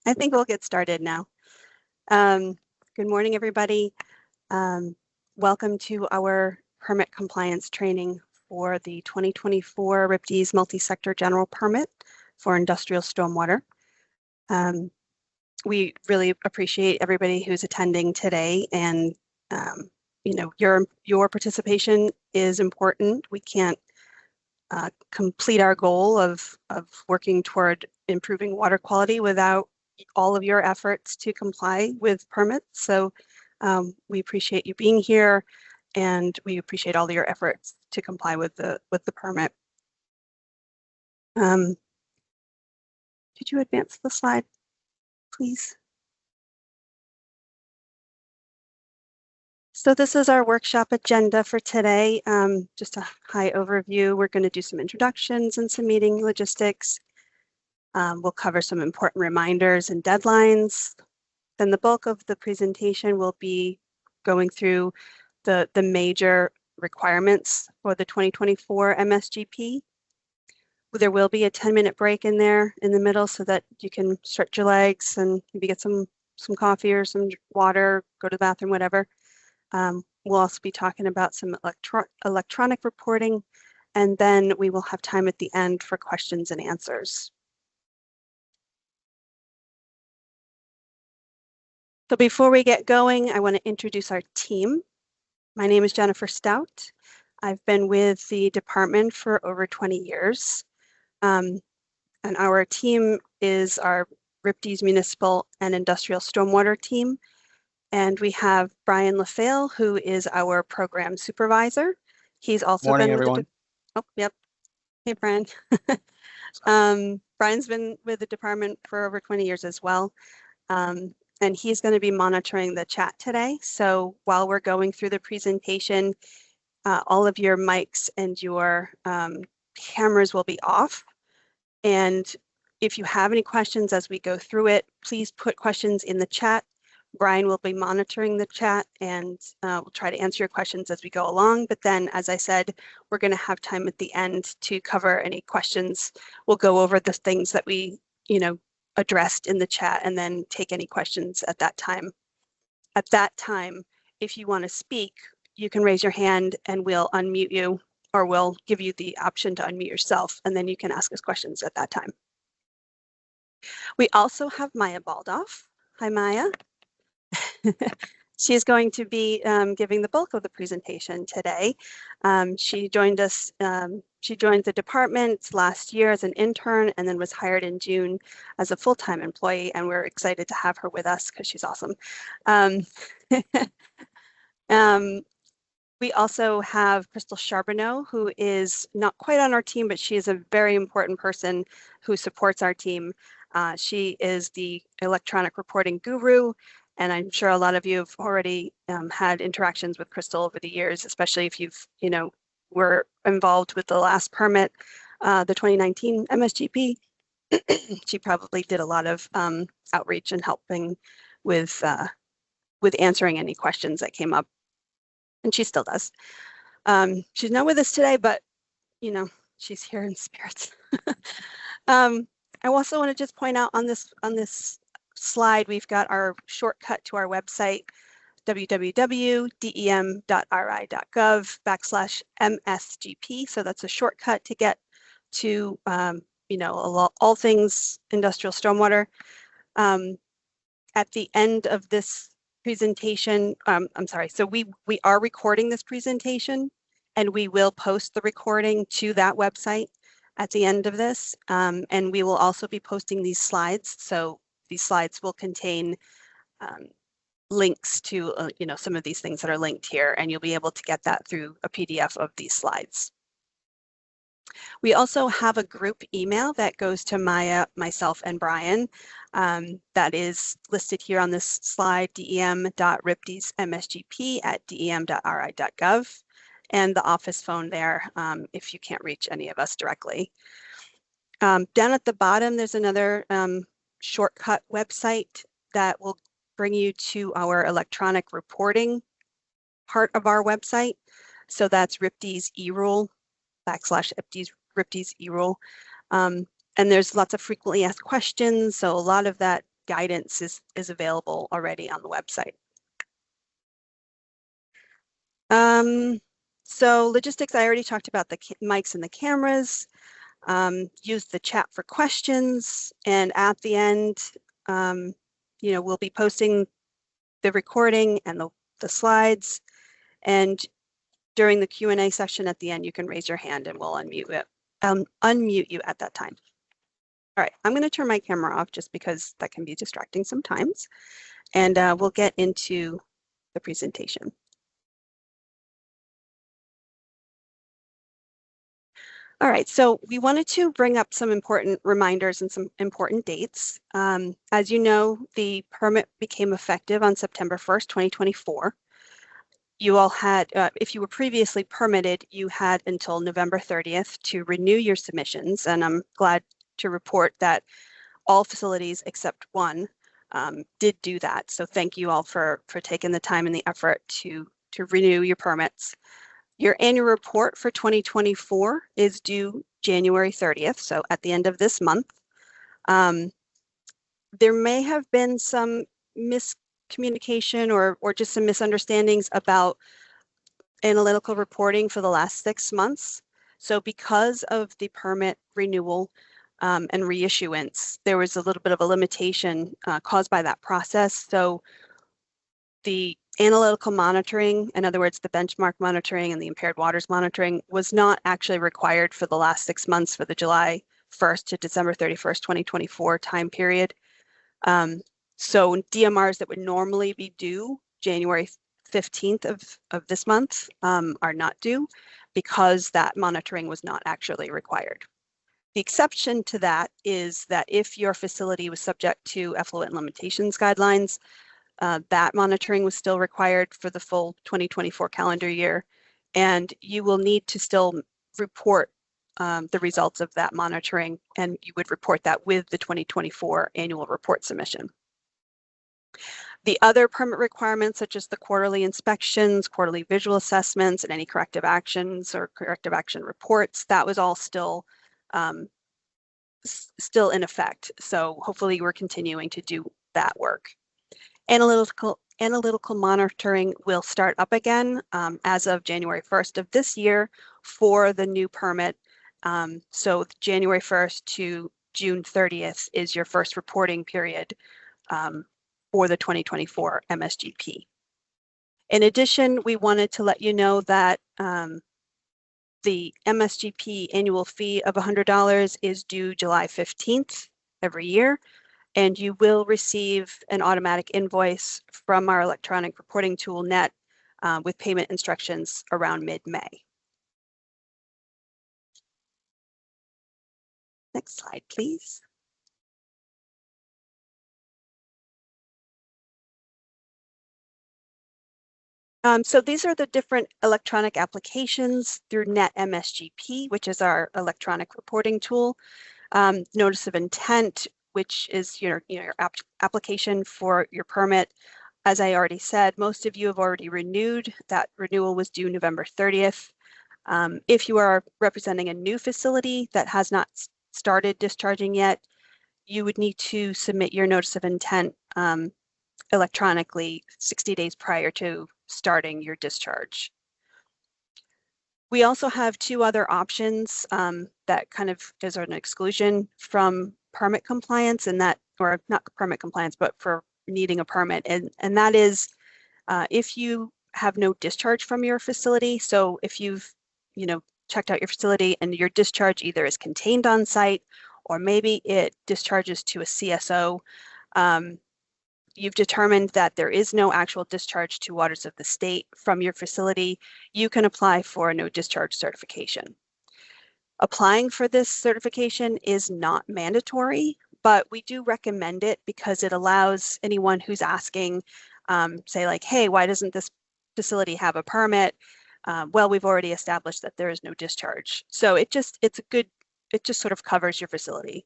I think we'll get started now. Good morning, everybody. Welcome to our permit compliance training for the 2024 RIPDES Multi-Sector General Permit for Industrial Stormwater. We really appreciate everybody who's attending today, and you know, your participation is important. We can't complete our goal of working toward improving water quality without all of your efforts to comply with permits. So we appreciate you being here, and we appreciate all of your efforts to comply with the permit. Could you advance the slide, please? So this is our workshop agenda for today. Just a high overview. We're going to do some introductions and some meeting logistics. We'll cover some important reminders and deadlines. Then the bulk of the presentation will be going through the major requirements for the 2024 MSGP. There will be a 10-minute break in there in the middle so that you can stretch your legs and maybe get some coffee or some water, go to the bathroom, whatever. We'll also be talking about some electronic reporting, and then we will have time at the end for questions and answers. So before we get going, I want to introduce our team. My name is Jennifer Stout. I've been with the department for over 20 years. And our team is our RIPDES Municipal and Industrial Stormwater team. And we have Brian LaFale, who is our program supervisor. He's also Morning, been with everyone. Oh, yep. Hey, Brian. Brian's been with the department for over 20 years as well. And he's going to be monitoring the chat today. So while we're going through the presentation, all of your mics and your cameras will be off. And if you have any questions as we go through it, please put questions in the chat. Brian will be monitoring the chat, and we'll try to answer your questions as we go along. But then, as I said, we're going to have time at the end to cover any questions. We'll go over the things that we, addressed in the chat, and then take any questions at that time. At that time, if you want to speak, you can raise your hand and we'll unmute you, or we'll give you the option to unmute yourself, and then you can ask us questions at that time. We also have Maya Baldoff. Hi, Maya. She's going to be giving the bulk of the presentation today. She joined us. She joined the department last year as an intern, and then was hired in June as a full-time employee, and we're excited to have her with us because she's awesome. We also have Crystal Charbonneau, who is not quite on our team, but she is a very important person who supports our team. She is the electronic reporting guru, and I'm sure a lot of you have already had interactions with Crystal over the years, especially if you've, were involved with the last permit, the 2019 MSGP. She probably did a lot of outreach and helping with answering any questions that came up, and she still does. She's not with us today, but she's here in spirit. I also want to just point out on this slide, we've got our shortcut to our website, www.dem.ri.gov/MSGP. So that's a shortcut to get to, all things industrial stormwater. At the end of this presentation, so we are recording this presentation, and we will post the recording to that website at the end of this. And we will also be posting these slides. So these slides will contain links to, some of these things that are linked here, and you'll be able to get that through a PDF of these slides. We also have a group email that goes to Maya, myself, and Brian. That is listed here on this slide, dem.ripdesmsgp@dem.ri.gov, and the office phone there if you can't reach any of us directly. Down at the bottom, there's another shortcut website that will bring you to our electronic reporting part of our website. So that's RIPDES eRule /RIPDES eRule. And there's lots of frequently asked questions. So a lot of that guidance is available already on the website. So logistics, I already talked about the mics and the cameras. Use the chat for questions, and at the end, we'll be posting the recording and the slides, and during the Q&A session at the end, you can raise your hand and we'll unmute you at that time. All right, I'm going to turn my camera off just because that can be distracting sometimes, and we'll get into the presentation. All right, so we wanted to bring up some important reminders and some important dates. As you know, the permit became effective on September 1st, 2024. You all had, if you were previously permitted, you had until November 30th to renew your submissions, and I'm glad to report that all facilities except one did do that. So thank you all for taking the time and the effort to renew your permits. Your annual report for 2024 is due January 30th, so at the end of this month. There may have been some miscommunication or just some misunderstandings about analytical reporting for the last 6 months. So because of the permit renewal and reissuance, there was a little bit of a limitation caused by that process. So the analytical monitoring, in other words, the benchmark monitoring and the impaired waters monitoring, was not actually required for the last 6 months for the July 1st to December 31st, 2024 time period. So DMRs that would normally be due January 15th of this month are not due because that monitoring was not actually required. The exception to that is that if your facility was subject to effluent limitations guidelines, that monitoring was still required for the full 2024 calendar year, and you will need to still report the results of that monitoring, and you would report that with the 2024 annual report submission. The other permit requirements, such as the quarterly inspections, quarterly visual assessments, and any corrective actions or corrective action reports, that was all still in effect. So hopefully we're continuing to do that work. Analytical monitoring will start up again as of January 1st of this year for the new permit. So January 1st to June 30th is your first reporting period for the 2024 MSGP. In addition, we wanted to let you know that the MSGP annual fee of $100 is due July 15th every year, and you will receive an automatic invoice from our electronic reporting tool NeT with payment instructions around mid-May. Next slide, please. So these are the different electronic applications through NeT-MSGP, which is our electronic reporting tool. Notice of intent, which is your application for your permit. As I already said, most of you have already renewed. That renewal was due November 30th. If you are representing a new facility that has not started discharging yet, you would need to submit your notice of intent electronically 60 days prior to starting your discharge. We also have two other options that kind of is an exclusion from permit compliance, and that, or not permit compliance, but for needing a permit, and that is if you have no discharge from your facility. So if you've checked out your facility and your discharge either is contained on site or maybe it discharges to a CSO, you've determined that there is no actual discharge to waters of the state from your facility, you can apply for a no discharge certification. Applying for this certification is not mandatory, but we do recommend it because it allows anyone who's asking, say like, hey, why doesn't this facility have a permit? Well, we've already established that there is no discharge. So it just sort of covers your facility.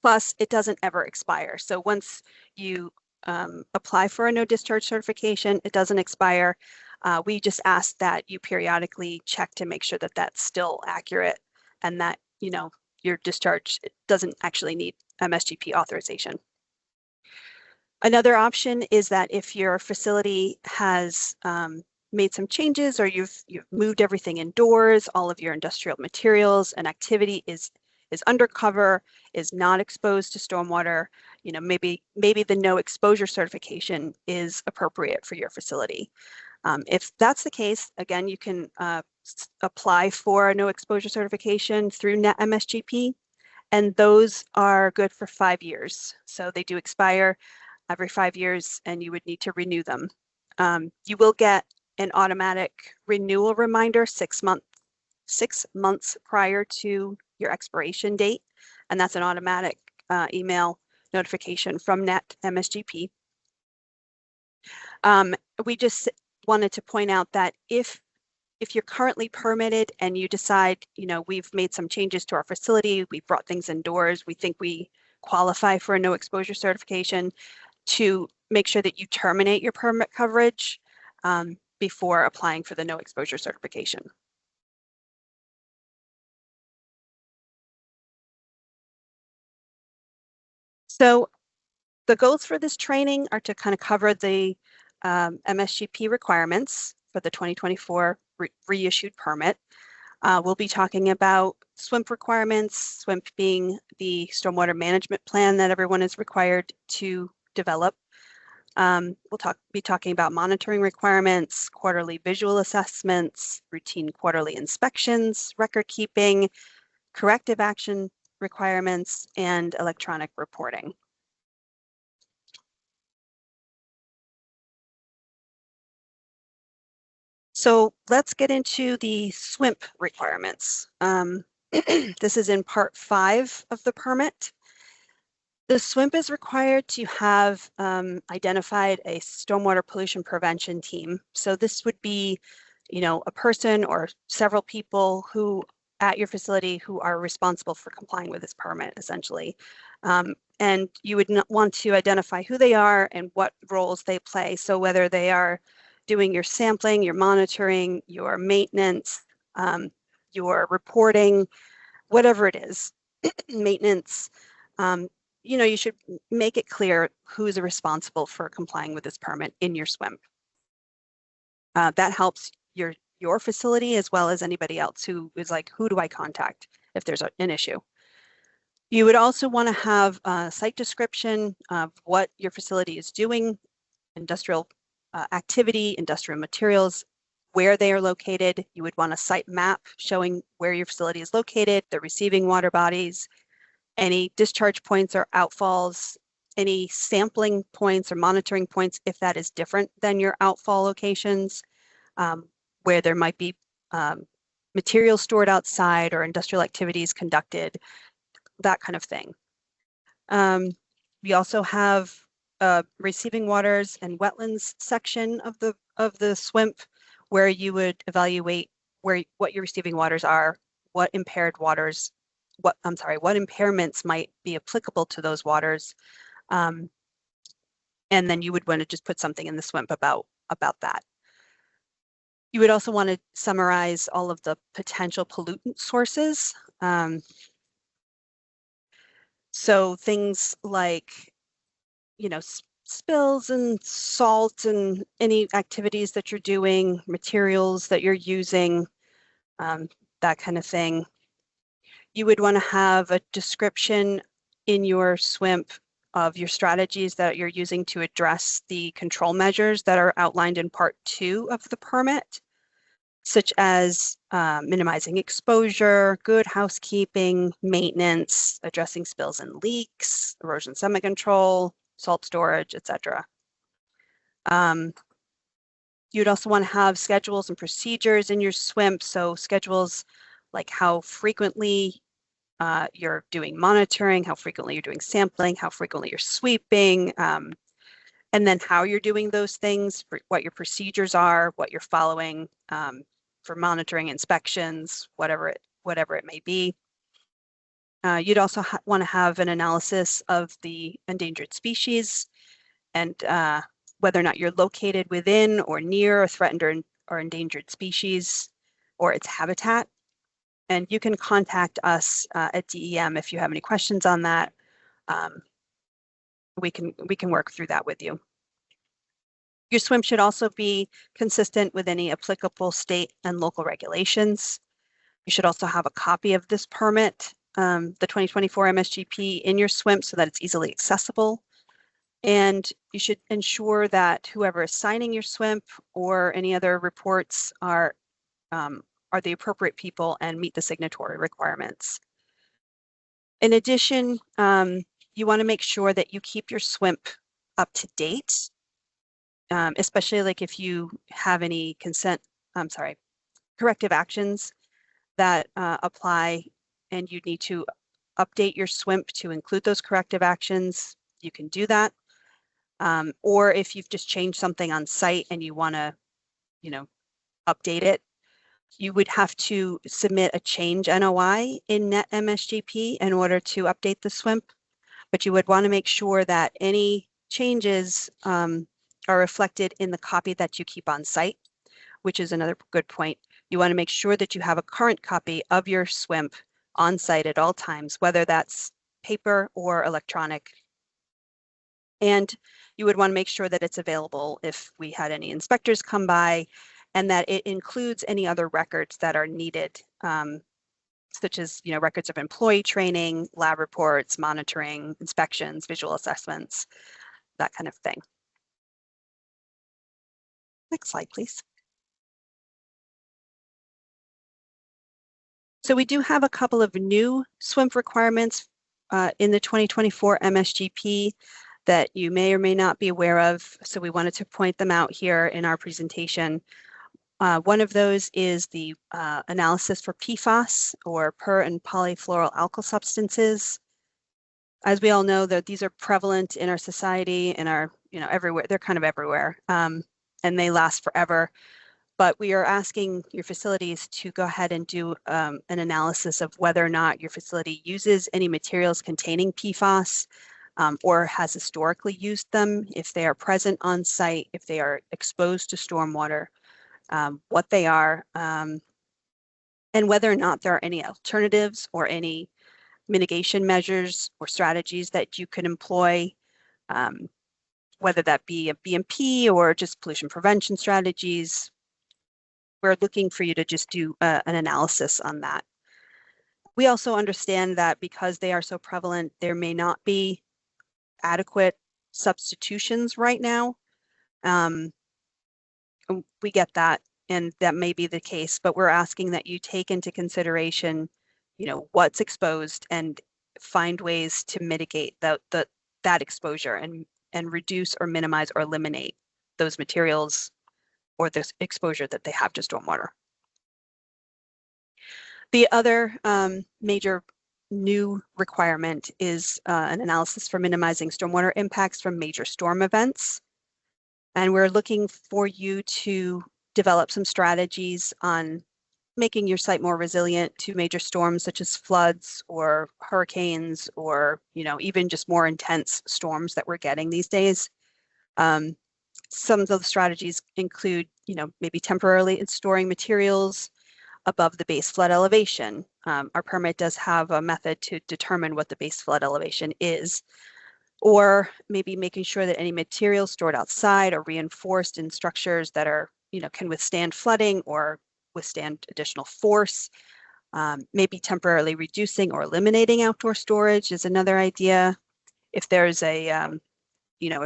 Plus, it doesn't ever expire. So once you apply for a no discharge certification, it doesn't expire. We just ask that you periodically check to make sure that that's still accurate and that your discharge doesn't actually need MSGP authorization. Another option is that if your facility has made some changes or you've moved everything indoors, all of your industrial materials and activity is undercover, is not exposed to stormwater, maybe the no exposure certification is appropriate for your facility. If that's the case, again, you can apply for a no exposure certification through NeT-MSGP, and those are good for 5 years. So they do expire every 5 years, and you would need to renew them. You will get an automatic renewal reminder 6 months prior to your expiration date, and that's an automatic email notification from NeT-MSGP. We just wanted to point out that if you're currently permitted and you decide, we've made some changes to our facility, we've brought things indoors, we think we qualify for a no exposure certification, to make sure that you terminate your permit coverage before applying for the no exposure certification. So the goals for this training are to kind of cover the MSGP requirements for the 2024 reissued permit. We'll be talking about SWMP requirements, SWMP being the stormwater management plan that everyone is required to develop. We'll be talking about monitoring requirements, quarterly visual assessments, routine quarterly inspections, record keeping, corrective action requirements, and electronic reporting. So let's get into the SWMP requirements. This is in part 5 of the permit. The SWMP is required to have identified a stormwater pollution prevention team. So this would be, a person or several people who at your facility who are responsible for complying with this permit, essentially. And you would want to identify who they are and what roles they play. So whether they are doing your sampling, your monitoring, your maintenance, your reporting, whatever it is, maintenance, you should make it clear who is responsible for complying with this permit in your SWMP. That helps your facility as well as anybody else who is like, who do I contact if there's an issue? You would also want to have a site description of what your facility is doing, industrial activity, industrial materials, where they are located. You would want a site map showing where your facility is located, the receiving water bodies, any discharge points or outfalls, any sampling points or monitoring points if that is different than your outfall locations, where there might be material stored outside or industrial activities conducted, that kind of thing. We also have a receiving waters and wetlands section of the SWMP, where you would evaluate what your receiving waters are, what impaired waters, what impairments might be applicable to those waters, and then you would want to just put something in the SWMP about that. You would also want to summarize all of the potential pollutant sources. So things like, spills and salt and any activities that you're doing, materials that you're using, that kind of thing. You would want to have a description in your SWMP of your strategies that you're using to address the control measures that are outlined in part 2 of the permit, such as minimizing exposure, good housekeeping, maintenance, addressing spills and leaks, erosion sediment control, salt storage, etc. You'd also want to have schedules and procedures in your SWMP. So schedules like how frequently you're doing monitoring, how frequently you're doing sampling, how frequently you're sweeping, and then how you're doing those things, what your procedures are, what you're following for monitoring, inspections, whatever it may be. You'd also want to have an analysis of the endangered species and whether or not you're located within or near a threatened or endangered species or its habitat. And you can contact us at DEM if you have any questions on that. we can work through that with you. Your SWMP should also be consistent with any applicable state and local regulations. You should also have a copy of this permit, the 2024 MSGP, in your SWMP so that it's easily accessible. And you should ensure that whoever is signing your SWMP or any other reports are the appropriate people and meet the signatory requirements. In addition, you want to make sure that you keep your SWMP up to date, especially like if you have any corrective actions that apply and you need to update your SWMP to include those corrective actions, you can do that. Or if you've just changed something on site and you want to, update it, you would have to submit a change NOI in NeT-MSGP in order to update the SWMP. But you would want to make sure that any changes are reflected in the copy that you keep on site, which is another good point. You want to make sure that you have a current copy of your SWMP on site at all times, whether that's paper or electronic. And you would want to make sure that it's available if we had any inspectors come by, and that it includes any other records that are needed, such as records of employee training, lab reports, monitoring, inspections, visual assessments, that kind of thing. Next slide, please. So we do have a couple of new SWMP requirements in the 2024 MSGP that you may or may not be aware of. So we wanted to point them out here in our presentation. One of those is the analysis for PFAS, or per and polyfluoroalkyl substances. As we all know, that these are prevalent in our society and are everywhere. They're kind of everywhere, and they last forever. But we are asking your facilities to go ahead and do an analysis of whether or not your facility uses any materials containing PFAS or has historically used them, if they are present on site, if they are exposed to stormwater, what they are, and whether or not there are any alternatives or any mitigation measures or strategies that you can employ, whether that be a BMP or just pollution prevention strategies. We're looking for you to just do an analysis on that. We also understand that because they are so prevalent, there may not be adequate substitutions right now. We get that, and that may be the case, but we're asking that you take into consideration, what's exposed and find ways to mitigate that exposure and reduce or minimize or eliminate those materials or this exposure that they have to stormwater. The other major new requirement is an analysis for minimizing stormwater impacts from major storm events. And we're looking for you to develop some strategies on making your site more resilient to major storms such as floods or hurricanes, or even just more intense storms that we're getting these days. Some of those strategies include, maybe temporarily storing materials above the base flood elevation. Our permit does have a method to determine what the base flood elevation is, or maybe making sure that any materials stored outside are reinforced in structures that are, can withstand flooding or withstand additional force. Maybe temporarily reducing or eliminating outdoor storage is another idea. If there's a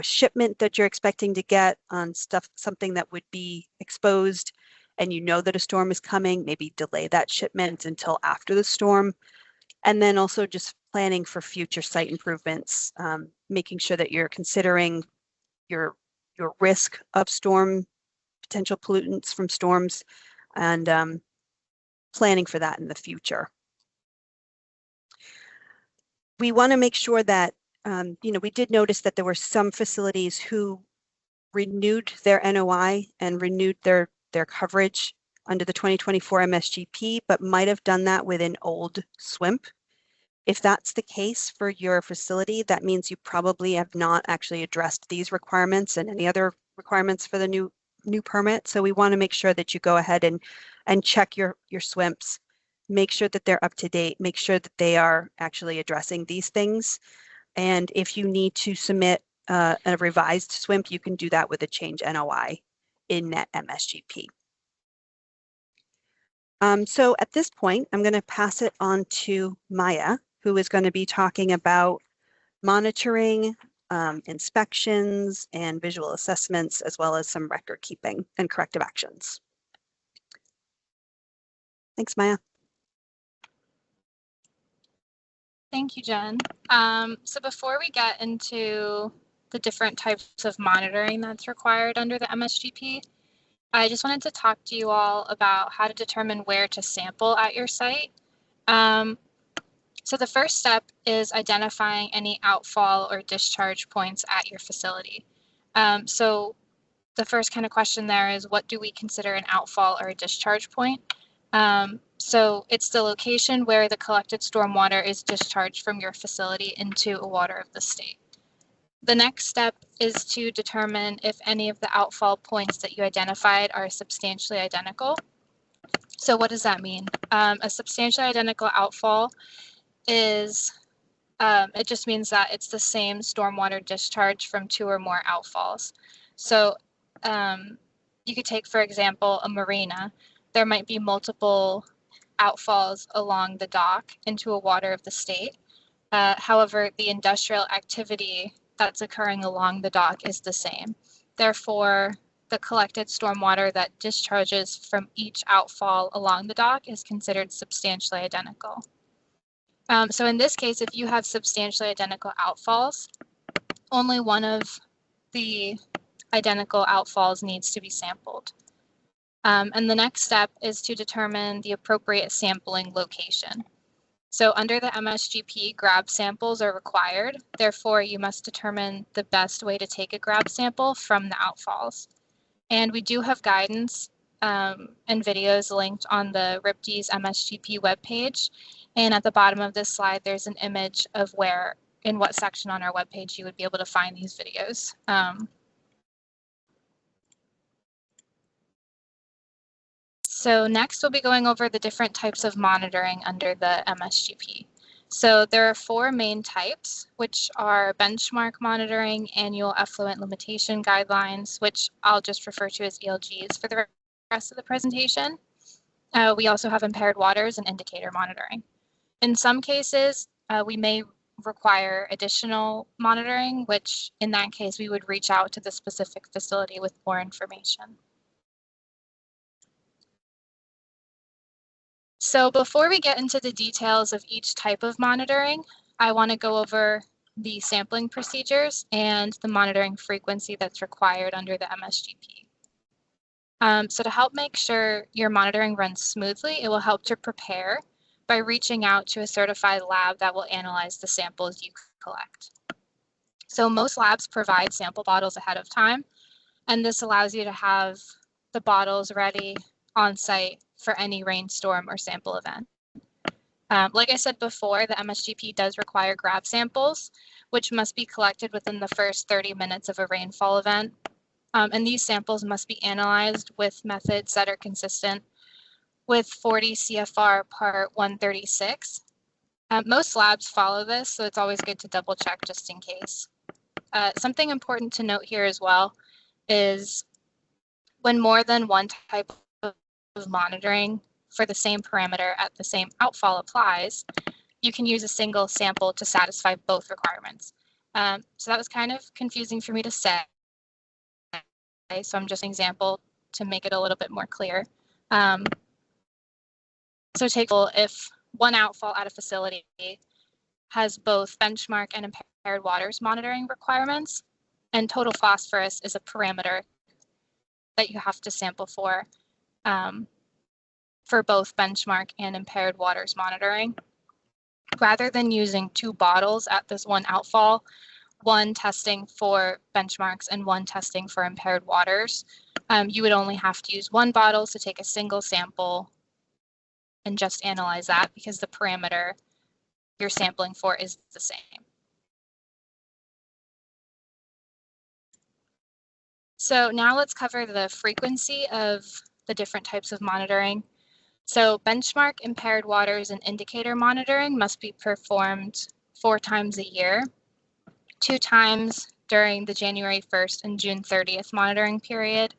shipment that you're expecting to get on something that would be exposed, and that a storm is coming, maybe delay that shipment until after the storm. And then also just planning for future site improvements, making sure that you're considering your risk of potential pollutants from storms, and planning for that in the future. We want to make sure that, we did notice that there were some facilities who renewed their NOI and renewed their coverage under the 2024 MSGP, but might have done that with an old SWMP. If that's the case for your facility, that means you probably have not actually addressed these requirements and any other requirements for the new permit. So we want to make sure that you go ahead and check your SWMPs, make sure that they're up to date, make sure that they are actually addressing these things. And if you need to submit a revised SWMP, you can do that with a change NOI in NeT-MSGP. So at this point, I'm going to pass it on to Maya, who is going to be talking about monitoring, inspections, and visual assessments, as well as some record keeping and corrective actions. Thanks, Maya. Thank you, Jen. So before we get into the different types of monitoring that's required under the MSGP, I just wanted to talk to you all about how to determine where to sample at your site. So the first step is identifying any outfall or discharge points at your facility. So the first kind of question there is, what do we consider an outfall or a discharge point? So it's the location where the collected stormwater is discharged from your facility into a water of the state. The next step is to determine if any of the outfall points that you identified are substantially identical. So what does that mean? A substantially identical outfall is, it just means that it's the same stormwater discharge from 2 or more outfalls. So you could take, for example, a marina. There might be multiple outfalls along the dock into a water of the state. However, the industrial activity that's occurring along the dock is the same. Therefore, the collected stormwater that discharges from each outfall along the dock is considered substantially identical. So in this case, if you have substantially identical outfalls, only one of the identical outfalls needs to be sampled. And the next step is to determine the appropriate sampling location. So under the MSGP, grab samples are required. Therefore, you must determine the best way to take a grab sample from the outfalls. And we do have guidance and videos linked on the RIDEM MSGP webpage. And at the bottom of this slide, there's an image of where, in what section on our webpage you would be able to find these videos. So next we'll be going over the different types of monitoring under the MSGP. So there are 4 main types, which are benchmark monitoring, annual effluent limitation guidelines, which I'll just refer to as ELGs for the rest of the presentation. We also have impaired waters and indicator monitoring. In some cases, we may require additional monitoring, which in that case, we would reach out to the specific facility with more information. So before we get into the details of each type of monitoring, I want to go over the sampling procedures and the monitoring frequency that's required under the MSGP. So to help make sure your monitoring runs smoothly, it will help to prepare by reaching out to a certified lab that will analyze the samples you collect. So most labs provide sample bottles ahead of time, and this allows you to have the bottles ready on site for any rainstorm or sample event. Like I said before, the MSGP does require grab samples, which must be collected within the first 30 minutes of a rainfall event. And these samples must be analyzed with methods that are consistent with 40 CFR Part 136. Most labs follow this, so it's always good to double check just in case. Something important to note here as well is when more than one type of monitoring for the same parameter at the same outfall applies, you can use a single sample to satisfy both requirements. So that was kind of confusing for me to say, so I'm just an example to make it a little bit more clear. So take if one outfall at a facility has both benchmark and impaired waters monitoring requirements, and total phosphorus is a parameter that you have to sample for both benchmark and impaired waters monitoring. Rather than using 2 bottles at this one outfall, one testing for benchmarks and one testing for impaired waters, you would only have to use 1 bottle to take a single sample and just analyze that because the parameter you're sampling for is the same. So now let's cover the frequency of the different types of monitoring. So benchmark, impaired waters, and indicator monitoring must be performed 4 times a year, 2 times during the January 1st and June 30th monitoring period,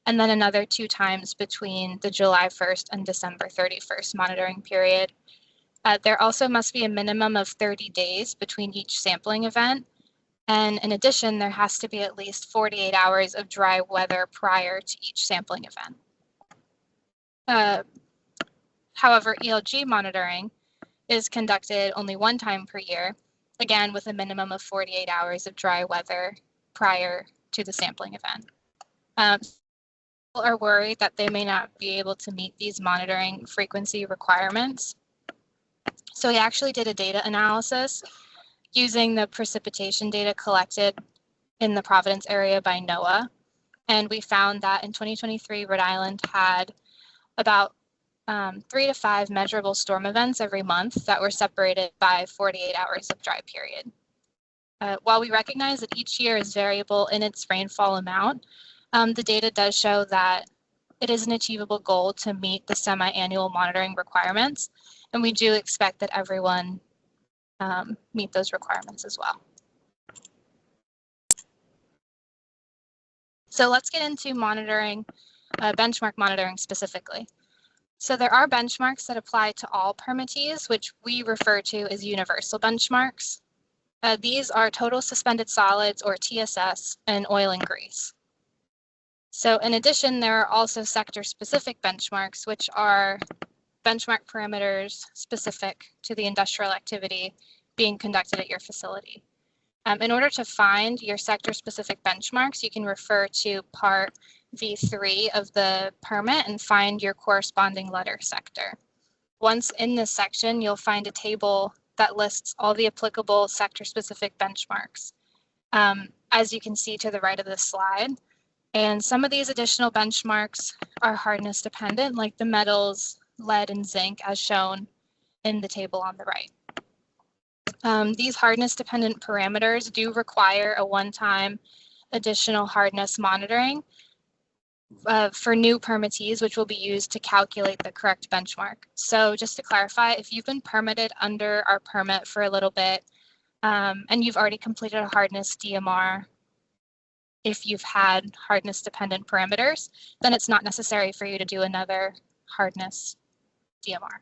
and then another 2 times between the July 1st and December 31st monitoring period. There also must be a minimum of 30 days between each sampling event. And in addition, there has to be at least 48 hours of dry weather prior to each sampling event. However, ELG monitoring is conducted only 1 time per year, again with a minimum of 48 hours of dry weather prior to the sampling event. People are worried that they may not be able to meet these monitoring frequency requirements. So we actually did a data analysis using the precipitation data collected in the Providence area by NOAA. And we found that in 2023, Rhode Island had about 3 to 5 measurable storm events every month that were separated by 48 hours of dry period. While we recognize that each year is variable in its rainfall amount, the data does show that it is an achievable goal to meet the semi-annual monitoring requirements, and we do expect that everyone meet those requirements as well. So let's get into monitoring, benchmark monitoring specifically. So there are benchmarks that apply to all permittees, which we refer to as universal benchmarks. These are total suspended solids, or TSS, and oil and grease. So in addition, there are also sector-specific benchmarks, which are benchmark parameters specific to the industrial activity being conducted at your facility. In order to find your sector-specific benchmarks, you can refer to Part V3 of the permit and find your corresponding letter sector. Once in this section, you'll find a table that lists all the applicable sector-specific benchmarks, as you can see to the right of this slide. And some of these additional benchmarks are hardness dependent, like the metals, lead, and zinc, as shown in the table on the right. These hardness dependent parameters do require a one-time additional hardness monitoring for new permittees, which will be used to calculate the correct benchmark. So just to clarify, if you've been permitted under our permit for a little bit and you've already completed a hardness DMR, if you've had hardness dependent parameters, then it's not necessary for you to do another hardness DMR.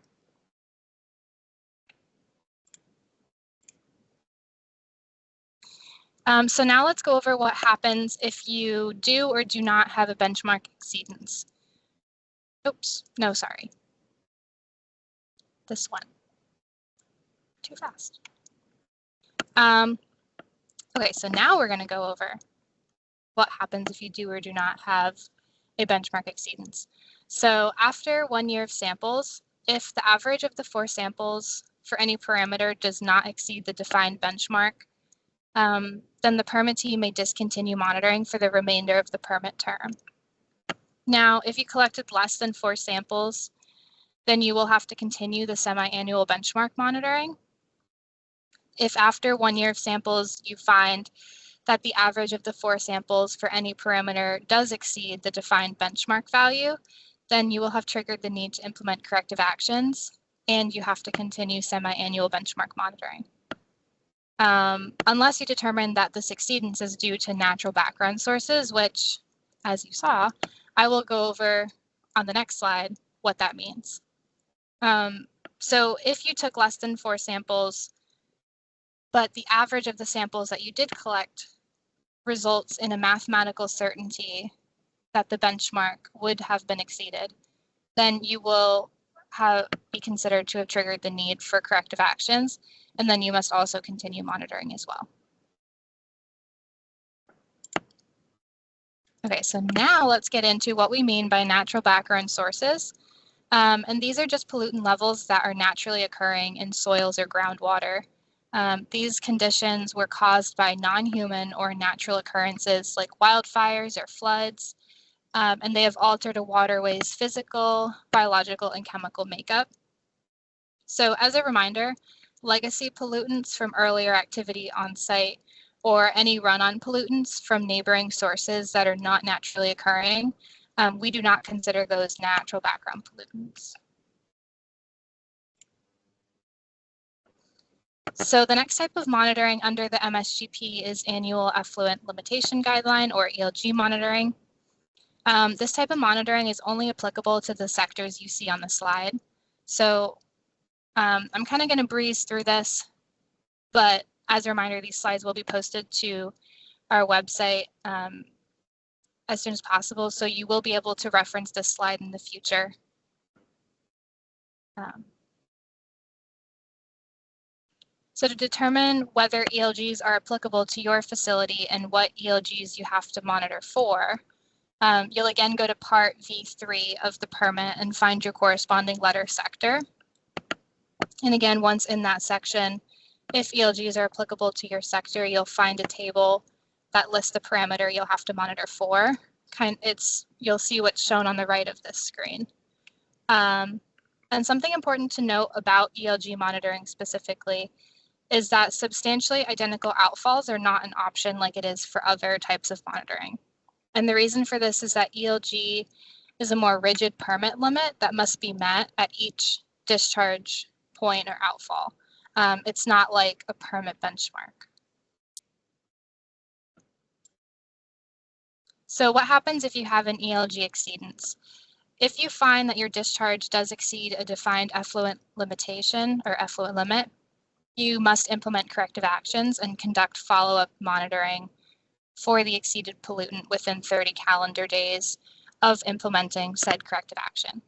So now let's go over what happens if you do or do not have a benchmark exceedance. Oops, no, sorry. This one. Too fast. Okay, so now we're going to go over what happens if you do or do not have a benchmark exceedance. So after 1 year of samples, if the average of the 4 samples for any parameter does not exceed the defined benchmark, then the permittee may discontinue monitoring for the remainder of the permit term. Now, if you collected less than 4 samples, then you will have to continue the semi-annual benchmark monitoring. If after 1 year of samples you find that the average of the 4 samples for any parameter does exceed the defined benchmark value, then you will have triggered the need to implement corrective actions, and you have to continue semi-annual benchmark monitoring. Unless you determine that this exceedance is due to natural background sources, which, as you saw, I will go over on the next slide what that means. So if you took less than 4 samples, but the average of the samples that you did collect results in a mathematical certainty that the benchmark would have been exceeded, then you will be considered to have triggered the need for corrective actions, and then you must also continue monitoring as well. Okay, so now let's get into what we mean by natural background sources. And these are just pollutant levels that are naturally occurring in soils or groundwater. These conditions were caused by non-human or natural occurrences like wildfires or floods, and they have altered a waterway's physical, biological, and chemical makeup. So as a reminder, legacy pollutants from earlier activity on site or any run-on pollutants from neighboring sources that are not naturally occurring, we do not consider those natural background pollutants. So the next type of monitoring under the MSGP is Annual Effluent Limitation Guideline, or ELG monitoring. This type of monitoring is only applicable to the sectors you see on the slide. So I'm kind of going to breeze through this, but as a reminder, these slides will be posted to our website as soon as possible, so you will be able to reference this slide in the future. So to determine whether ELGs are applicable to your facility and what ELGs you have to monitor for, you'll again go to Part V3 of the permit and find your corresponding letter sector. And again, once in that section, if ELGs are applicable to your sector, you'll find a table that lists the parameter you'll have to monitor for. You'll see what's shown on the right of this screen. And something important to note about ELG monitoring specifically is that substantially identical outfalls are not an option like it is for other types of monitoring. And the reason for this is that ELG is a more rigid permit limit that must be met at each discharge point or outfall. It's not like a permit benchmark. So what happens if you have an ELG exceedance? If you find that your discharge does exceed a defined effluent limitation or effluent limit, you must implement corrective actions and conduct follow-up monitoring for the exceeded pollutant within 30 calendar days of implementing said corrective action.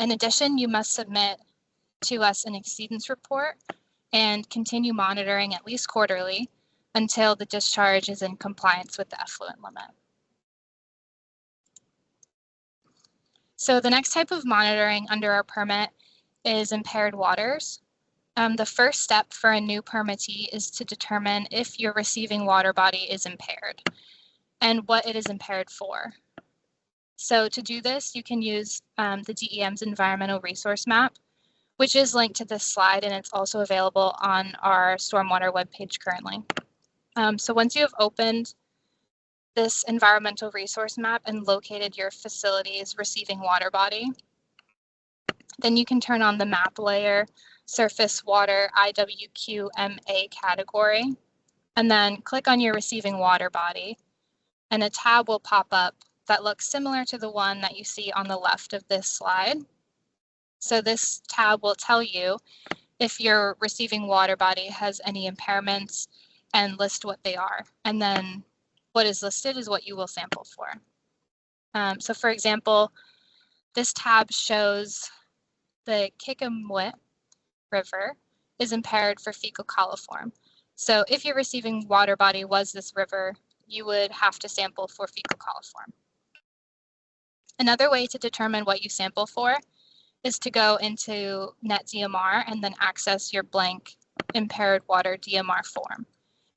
In addition, you must submit to us an exceedance report and continue monitoring at least quarterly until the discharge is in compliance with the effluent limit. So the next type of monitoring under our permit is impaired waters. The first step for a new permittee is to determine if your receiving water body is impaired and what it is impaired for. So to do this, you can use the DEM's environmental resource map, which is linked to this slide, and it's also available on our stormwater webpage currently. So once you have opened this environmental resource map and located your facility's receiving water body, then you can turn on the map layer, surface water IWQ-MA category, and then click on your receiving water body, and a tab will pop up that looks similar to the one that you see on the left of this slide. So this tab will tell you if your receiving water body has any impairments and list what they are. And then what is listed is what you will sample for. So for example, this tab shows the Kikamwit River is impaired for fecal coliform. So if your receiving water body was this river, you would have to sample for fecal coliform. Another way to determine what you sample for is to go into NeT-DMR and then access your blank impaired water DMR form,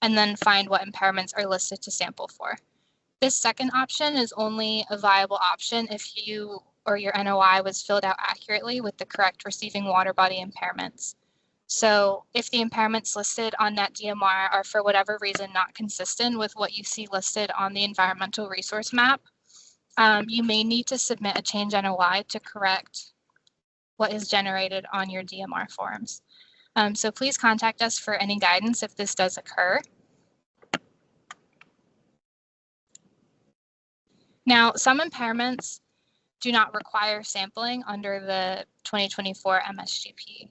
and then find what impairments are listed to sample for. This second option is only a viable option if you or your NOI was filled out accurately with the correct receiving water body impairments. So if the impairments listed on NeT-DMR are for whatever reason not consistent with what you see listed on the environmental resource map, you may need to submit a change NOI to correct what is generated on your DMR forms. So please contact us for any guidance if this does occur. Now, some impairments do not require sampling under the 2024 MSGP.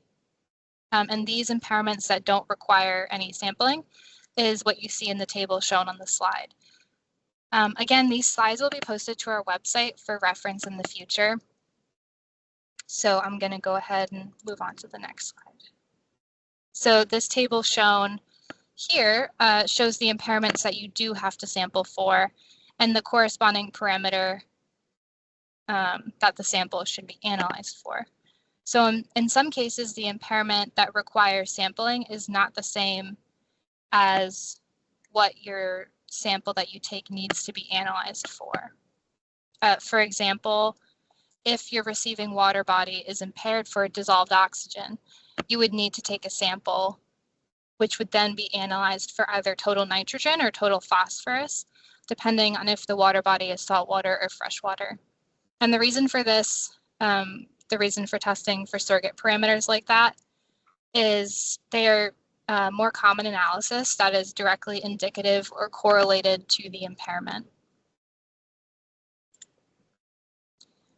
And these impairments that don't require any sampling is what you see in the table shown on the slide. Again, these slides will be posted to our website for reference in the future. So I'm going to go ahead and move on to the next slide. So this table shown here shows the impairments that you do have to sample for and the corresponding parameter that the sample should be analyzed for. So in some cases, the impairment that requires sampling is not the same as what your sample that you take needs to be analyzed for. For example, if your receiving water body is impaired for dissolved oxygen, you would need to take a sample, which would then be analyzed for either total nitrogen or total phosphorus, depending on if the water body is saltwater or freshwater. And the reason for this, the reason for testing for surrogate parameters like that is they are more common analysis that is directly indicative or correlated to the impairment.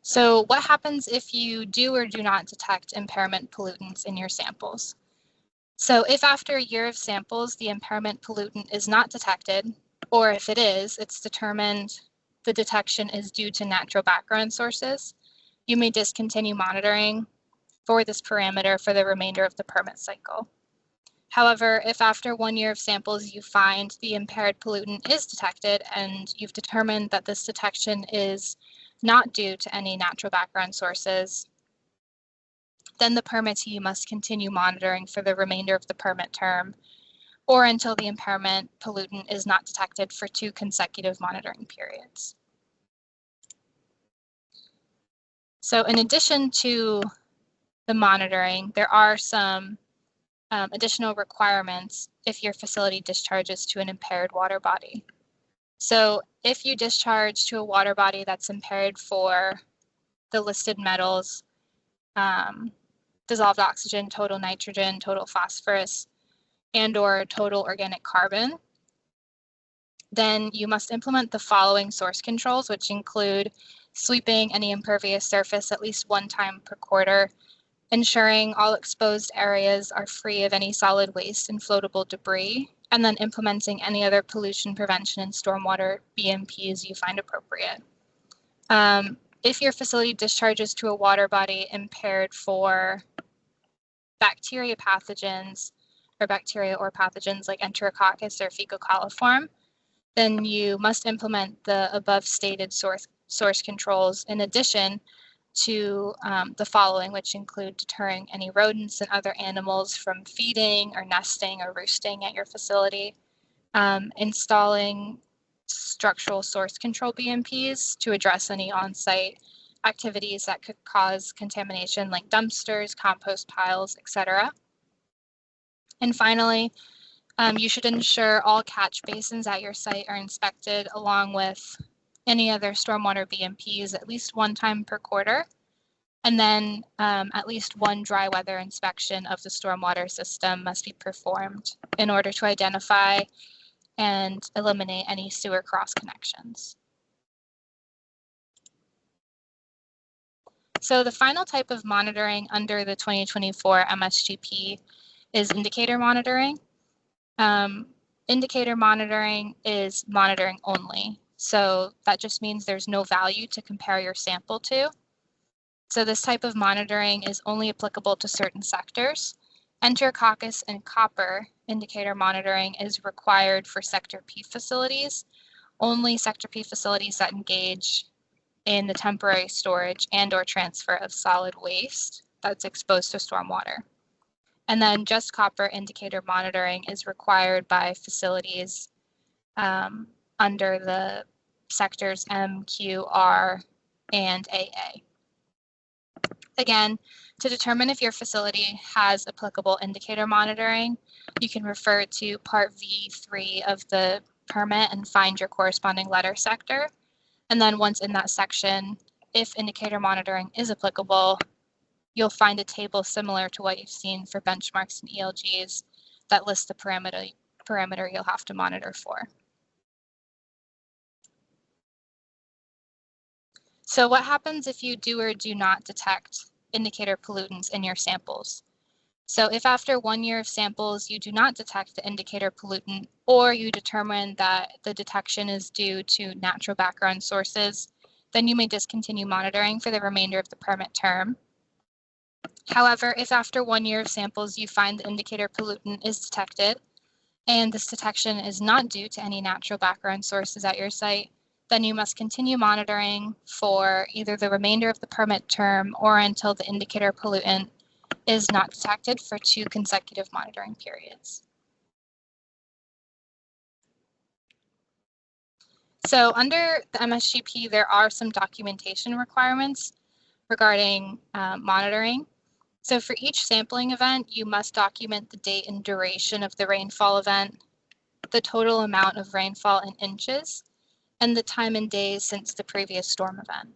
So what happens if you do or do not detect impairment pollutants in your samples? So if after a year of samples, the impairment pollutant is not detected, or if it is, it's determined the detection is due to natural background sources, you may discontinue monitoring for this parameter for the remainder of the permit cycle. However, if after 1 year of samples you find the impaired pollutant is detected and you've determined that this detection is not due to any natural background sources, then the permittee must continue monitoring for the remainder of the permit term or until the impairment pollutant is not detected for 2 consecutive monitoring periods. So in addition to the monitoring, there are some additional requirements if your facility discharges to an impaired water body. So if you discharge to a water body that's impaired for the listed metals, dissolved oxygen, total nitrogen, total phosphorus, and or total organic carbon, then you must implement the following source controls, which include sweeping any impervious surface at least 1 time per quarter, ensuring all exposed areas are free of any solid waste and floatable debris, and then implementing any other pollution prevention and stormwater BMPs you find appropriate. If your facility discharges to a water body impaired for bacteria pathogens or pathogens like Enterococcus or fecal coliform, then you must implement the above stated source controls in addition to the following, which include deterring any rodents and other animals from feeding or nesting or roosting at your facility, installing structural source control BMPs to address any on-site activities that could cause contamination like dumpsters, compost piles, etc. And finally, you should ensure all catch basins at your site are inspected along with any other stormwater BMPs at least 1 time per quarter. And then at least 1 dry weather inspection of the stormwater system must be performed in order to identify and eliminate any sewer cross connections. So the final type of monitoring under the 2024 MSGP is indicator monitoring. Indicator monitoring is monitoring only. So that just means there's no value to compare your sample to. So this type of monitoring is only applicable to certain sectors. Enterococcus and copper indicator monitoring is required for Sector P facilities. Only Sector P facilities that engage in the temporary storage and or transfer of solid waste that's exposed to stormwater. And then just copper indicator monitoring is required by facilities under the sectors M, Q, R, and AA. Again, to determine if your facility has applicable indicator monitoring, you can refer to Part V3 of the permit and find your corresponding letter sector. And then once in that section, if indicator monitoring is applicable, you'll find a table similar to what you've seen for benchmarks and ELGs that lists the parameter you'll have to monitor for. So what happens if you do or do not detect indicator pollutants in your samples? So if after 1 year of samples you do not detect the indicator pollutant, or you determine that the detection is due to natural background sources, then you may discontinue monitoring for the remainder of the permit term. However, if after 1 year of samples you find the indicator pollutant is detected, and this detection is not due to any natural background sources at your site, then you must continue monitoring for either the remainder of the permit term or until the indicator pollutant is not detected for 2 consecutive monitoring periods. So under the MSGP, there are some documentation requirements regarding monitoring. So for each sampling event, you must document the date and duration of the rainfall event, the total amount of rainfall in inches, and the time and days since the previous storm event.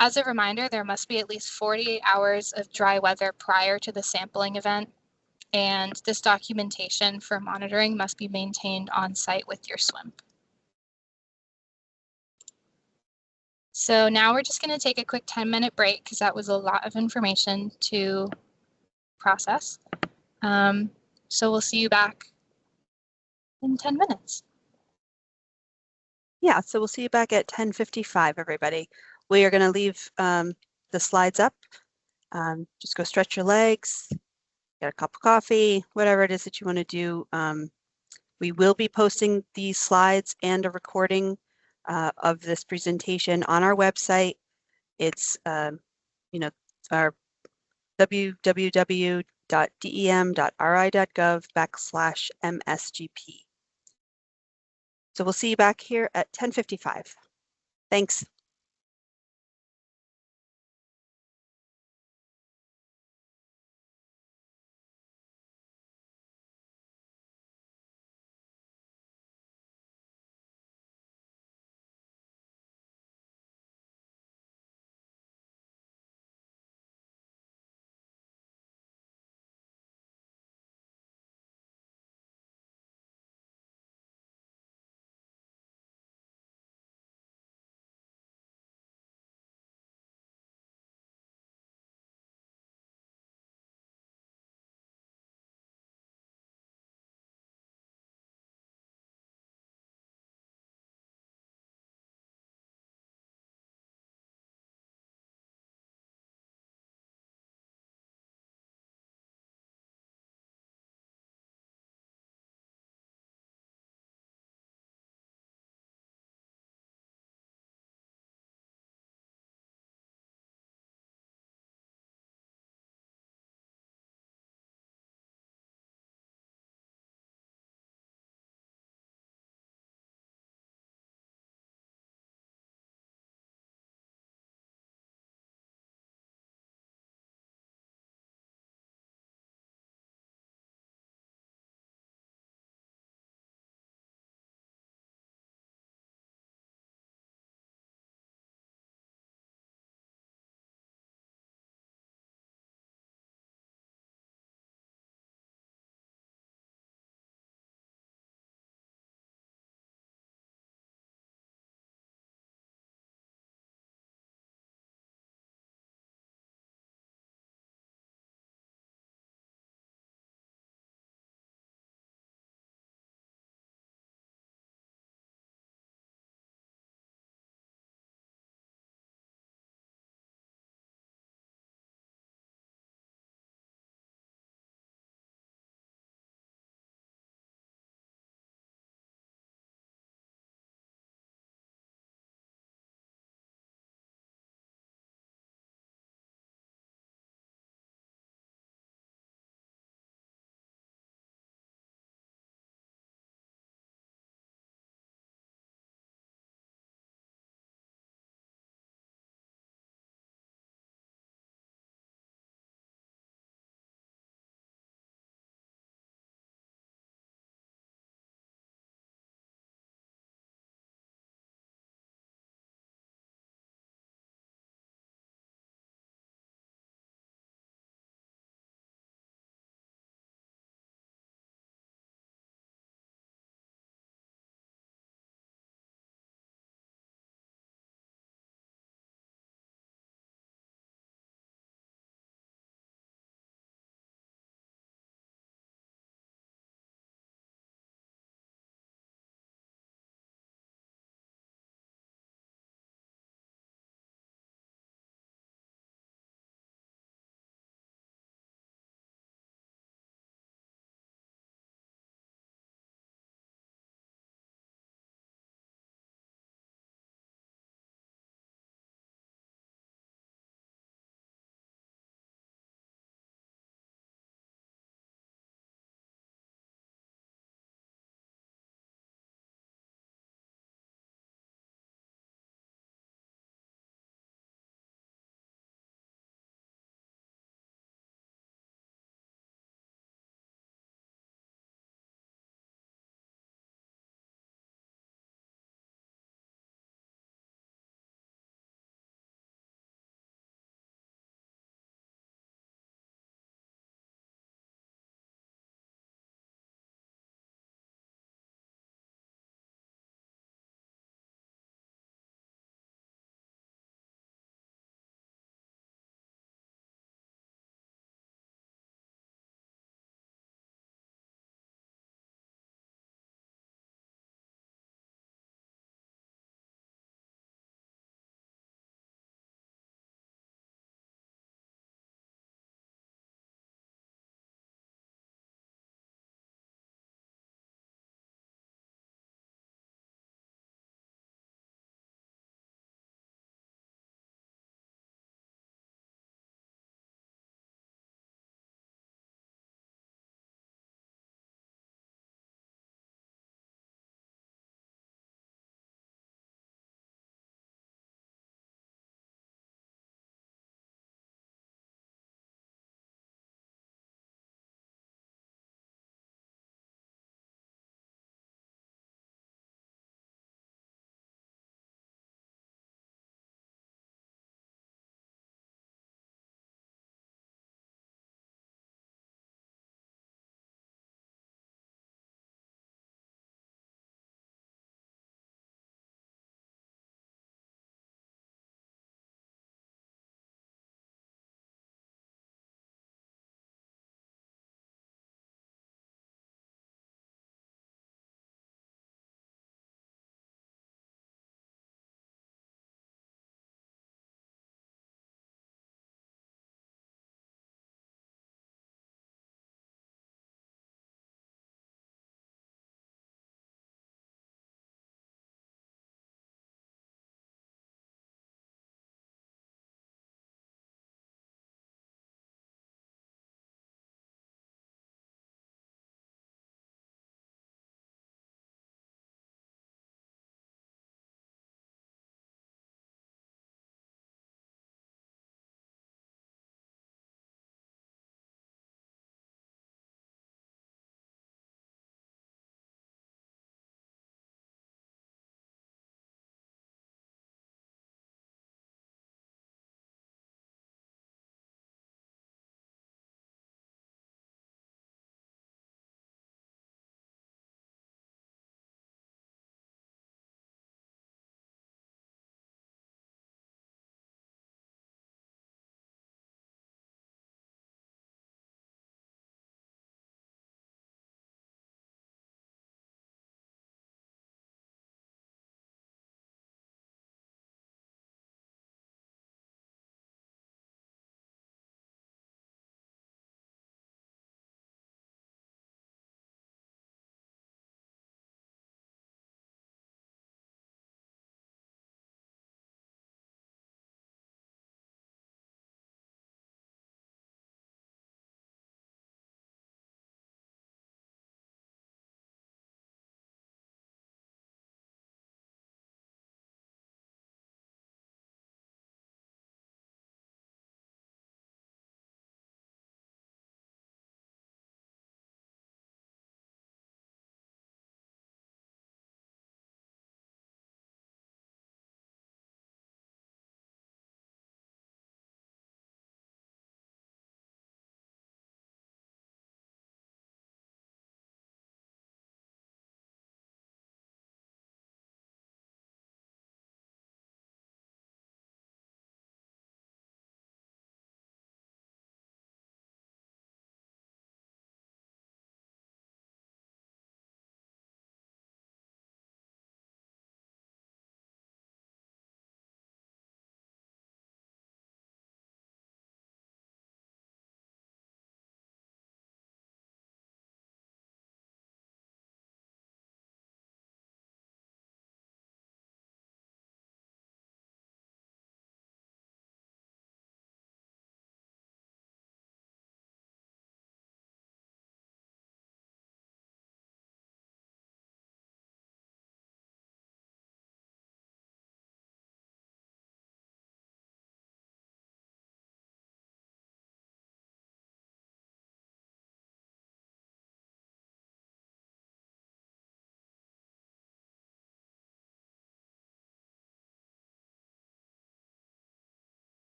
As a reminder, there must be at least 48 hours of dry weather prior to the sampling event and this documentation for monitoring must be maintained on site with your SWMP. So now we're just going to take a quick 10-minute break because that was a lot of information to process. So we'll see you back in 10 minutes. Yeah, so we'll see you back at 10:55, everybody. We are going to leave the slides up. Just go stretch your legs, get a cup of coffee, whatever it is that you want to do. We will be posting these slides and a recording of this presentation on our website. It's, you know, our www.dem.ri.gov/MSGP. So we'll see you back here at 10:55. Thanks.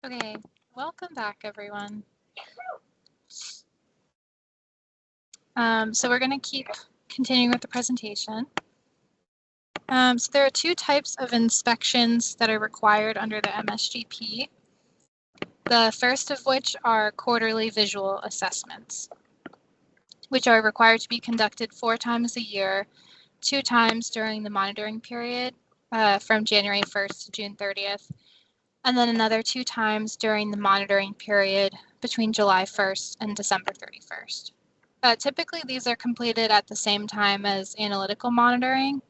Okay, welcome back, everyone. So we're going to keep continuing with the presentation. So there are two types of inspections that are required under the MSGP. The first of which are quarterly visual assessments, which are required to be conducted 4 times a year, 2 times during the monitoring period from January 1st to June 30th, and then another 2 times during the monitoring period between July 1st and December 31st. Typically, these are completed at the same time as analytical monitoring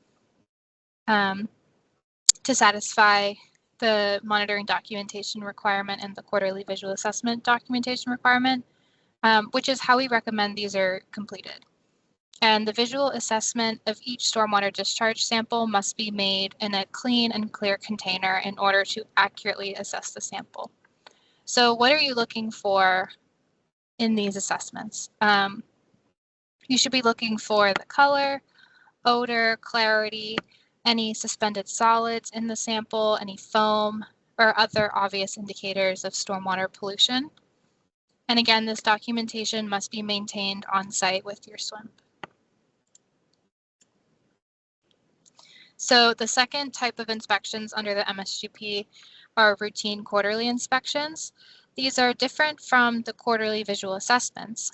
to satisfy the monitoring documentation requirement and the quarterly visual assessment documentation requirement, which is how we recommend these are completed. And the visual assessment of each stormwater discharge sample must be made in a clean and clear container in order to accurately assess the sample. So what are you looking for in these assessments? You should be looking for the color, odor, clarity, any suspended solids in the sample, any foam, or other obvious indicators of stormwater pollution. And again, this documentation must be maintained on site with your SWMP. So the second type of inspections under the MSGP are routine quarterly inspections. These are different from the quarterly visual assessments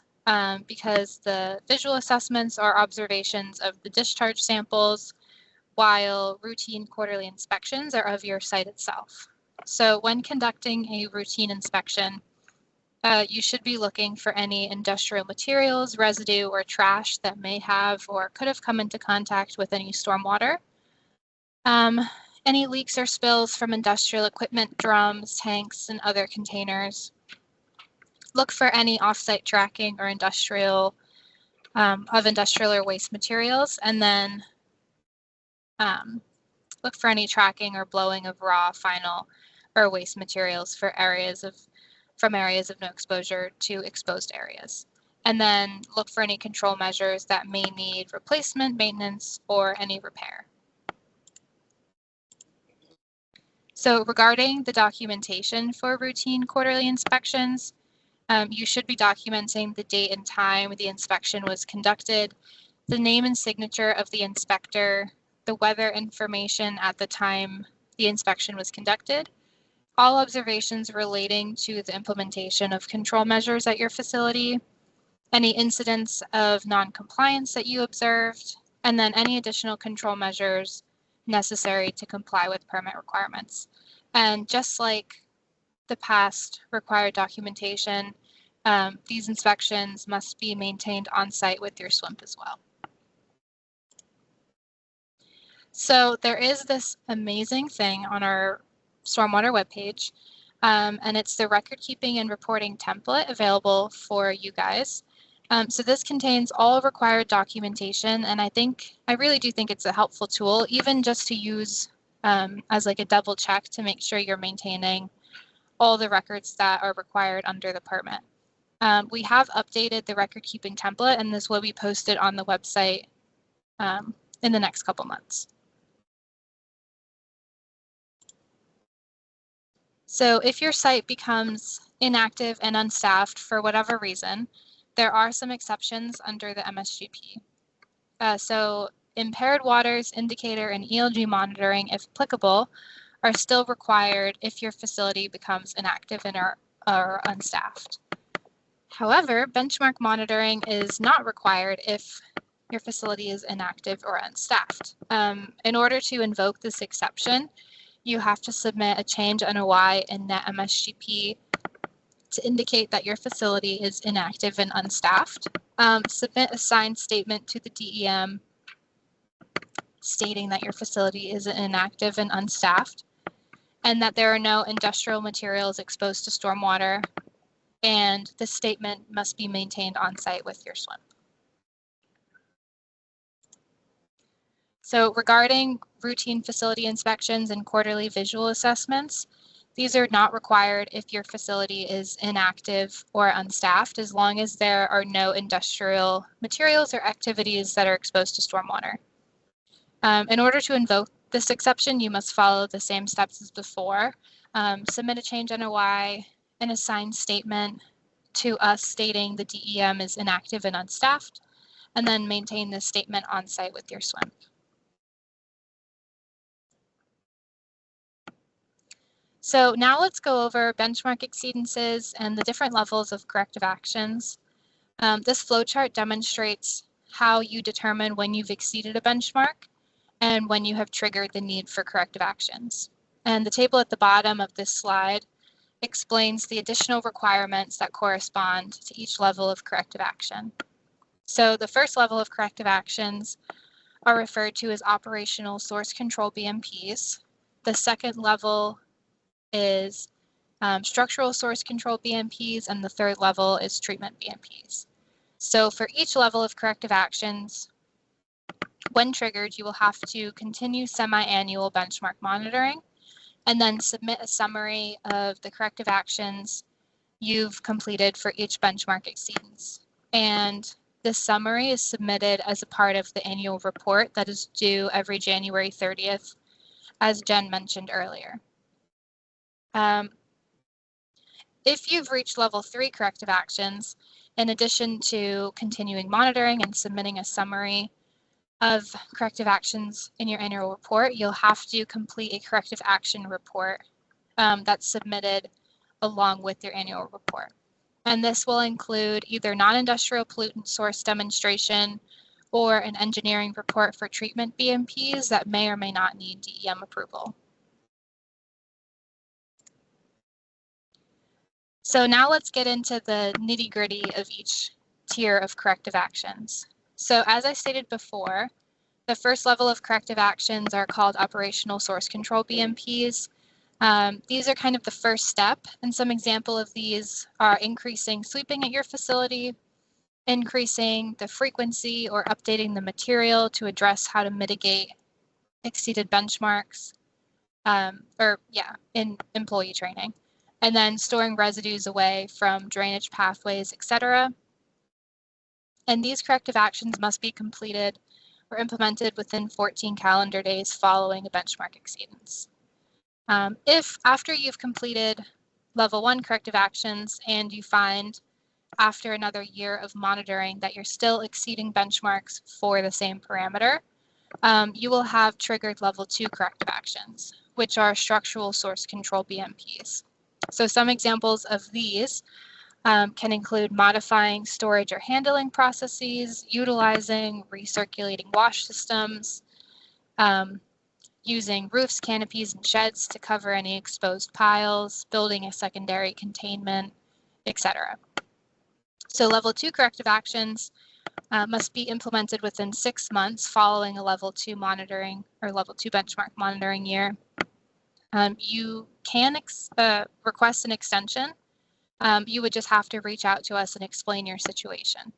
because the visual assessments are observations of the discharge samples, while routine quarterly inspections are of your site itself. So when conducting a routine inspection, you should be looking for any industrial materials, residue, or trash that may have or could have come into contact with any stormwater. Any leaks or spills from industrial equipment, drums, tanks, and other containers. Look for any off-site tracking or industrial or waste materials, and then look for any tracking or blowing of raw, final, or waste materials from areas of no exposure to exposed areas. And then look for any control measures that may need replacement, maintenance, or any repair. So regarding the documentation for routine quarterly inspections, you should be documenting the date and time the inspection was conducted, the name and signature of the inspector, the weather information at the time the inspection was conducted, all observations relating to the implementation of control measures at your facility, any incidents of non-compliance that you observed, and then any additional control measures necessary to comply with permit requirements. And just like the past required documentation, these inspections must be maintained on site with your SWMP as well. So there is this amazing thing on our stormwater webpage, and it's the record keeping and reporting template available for you guys. So this contains all required documentation, and I really do think it's a helpful tool, even just to use as like a double check to make sure you're maintaining all the records that are required under the permit. We have updated the record keeping template, and this will be posted on the website in the next couple months. So if your site becomes inactive and unstaffed for whatever reason, there are some exceptions under the MSGP. So impaired waters indicator and ELG monitoring, if applicable, are still required if your facility becomes inactive and are unstaffed. However, benchmark monitoring is not required if your facility is inactive or unstaffed. In order to invoke this exception, you have to submit a change NOI in NeT-MSGP to indicate that your facility is inactive and unstaffed. Submit a signed statement to the DEM stating that your facility is inactive and unstaffed, and that there are no industrial materials exposed to stormwater, and this statement must be maintained on site with your SWMP. So regarding routine facility inspections and quarterly visual assessments, these are not required if your facility is inactive or unstaffed, as long as there are no industrial materials or activities that are exposed to stormwater. In order to invoke this exception, you must follow the same steps as before. Submit a change NOI, an assigned statement to us stating the DEM is inactive and unstaffed, and then maintain this statement on site with your SWMP. So now let's go over benchmark exceedances and the different levels of corrective actions. This flowchart demonstrates how you determine when you've exceeded a benchmark and when you have triggered the need for corrective actions. And the table at the bottom of this slide explains the additional requirements that correspond to each level of corrective action. So the first level of corrective actions are referred to as operational source control BMPs. The second level is structural source control BMPs, and the third level is treatment BMPs. So for each level of corrective actions, when triggered, you will have to continue semi-annual benchmark monitoring and then submit a summary of the corrective actions you've completed for each benchmark exceedance. And this summary is submitted as a part of the annual report that is due every January 30th, as Jen mentioned earlier. If you've reached level 3 corrective actions, in addition to continuing monitoring and submitting a summary of corrective actions in your annual report, you'll have to complete a corrective action report that's submitted along with your annual report. And this will include either non-industrial pollutant source demonstration or an engineering report for treatment BMPs that may or may not need DEM approval. So now let's get into the nitty-gritty of each tier of corrective actions. So as I stated before, the first level of corrective actions are called operational source control BMPs. These are kind of the first step, and some example of these are increasing sweeping at your facility, increasing the frequency or updating the material to address how to mitigate exceeded benchmarks, in employee training, and then storing residues away from drainage pathways, etc. And these corrective actions must be completed or implemented within 14 calendar days following a benchmark exceedance. If after you've completed level 1 corrective actions and you find after another year of monitoring that you're still exceeding benchmarks for the same parameter, you will have triggered level 2 corrective actions, which are structural source control BMPs. So some examples of these can include modifying storage or handling processes, utilizing recirculating wash systems, using roofs, canopies, and sheds to cover any exposed piles, building a secondary containment, etc. So level 2 corrective actions must be implemented within 6 months following a level 2 monitoring or level 2 benchmark monitoring year. You can request an extension. You would just have to reach out to us and explain your situation.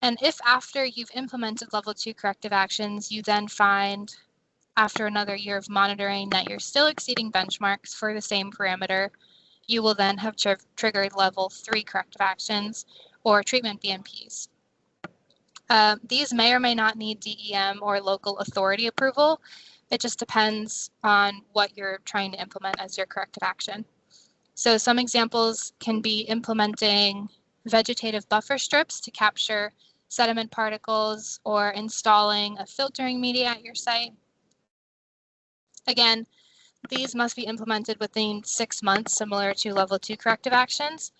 And if after you've implemented level 2 corrective actions, you then find after another year of monitoring that you're still exceeding benchmarks for the same parameter, you will then have triggered level 3 corrective actions or treatment BMPs. These may or may not need DEM or local authority approval. It just depends on what you're trying to implement as your corrective action. So some examples can be implementing vegetative buffer strips to capture sediment particles or installing a filtering media at your site. Again, these must be implemented within 6 months, similar to level 2 corrective actions,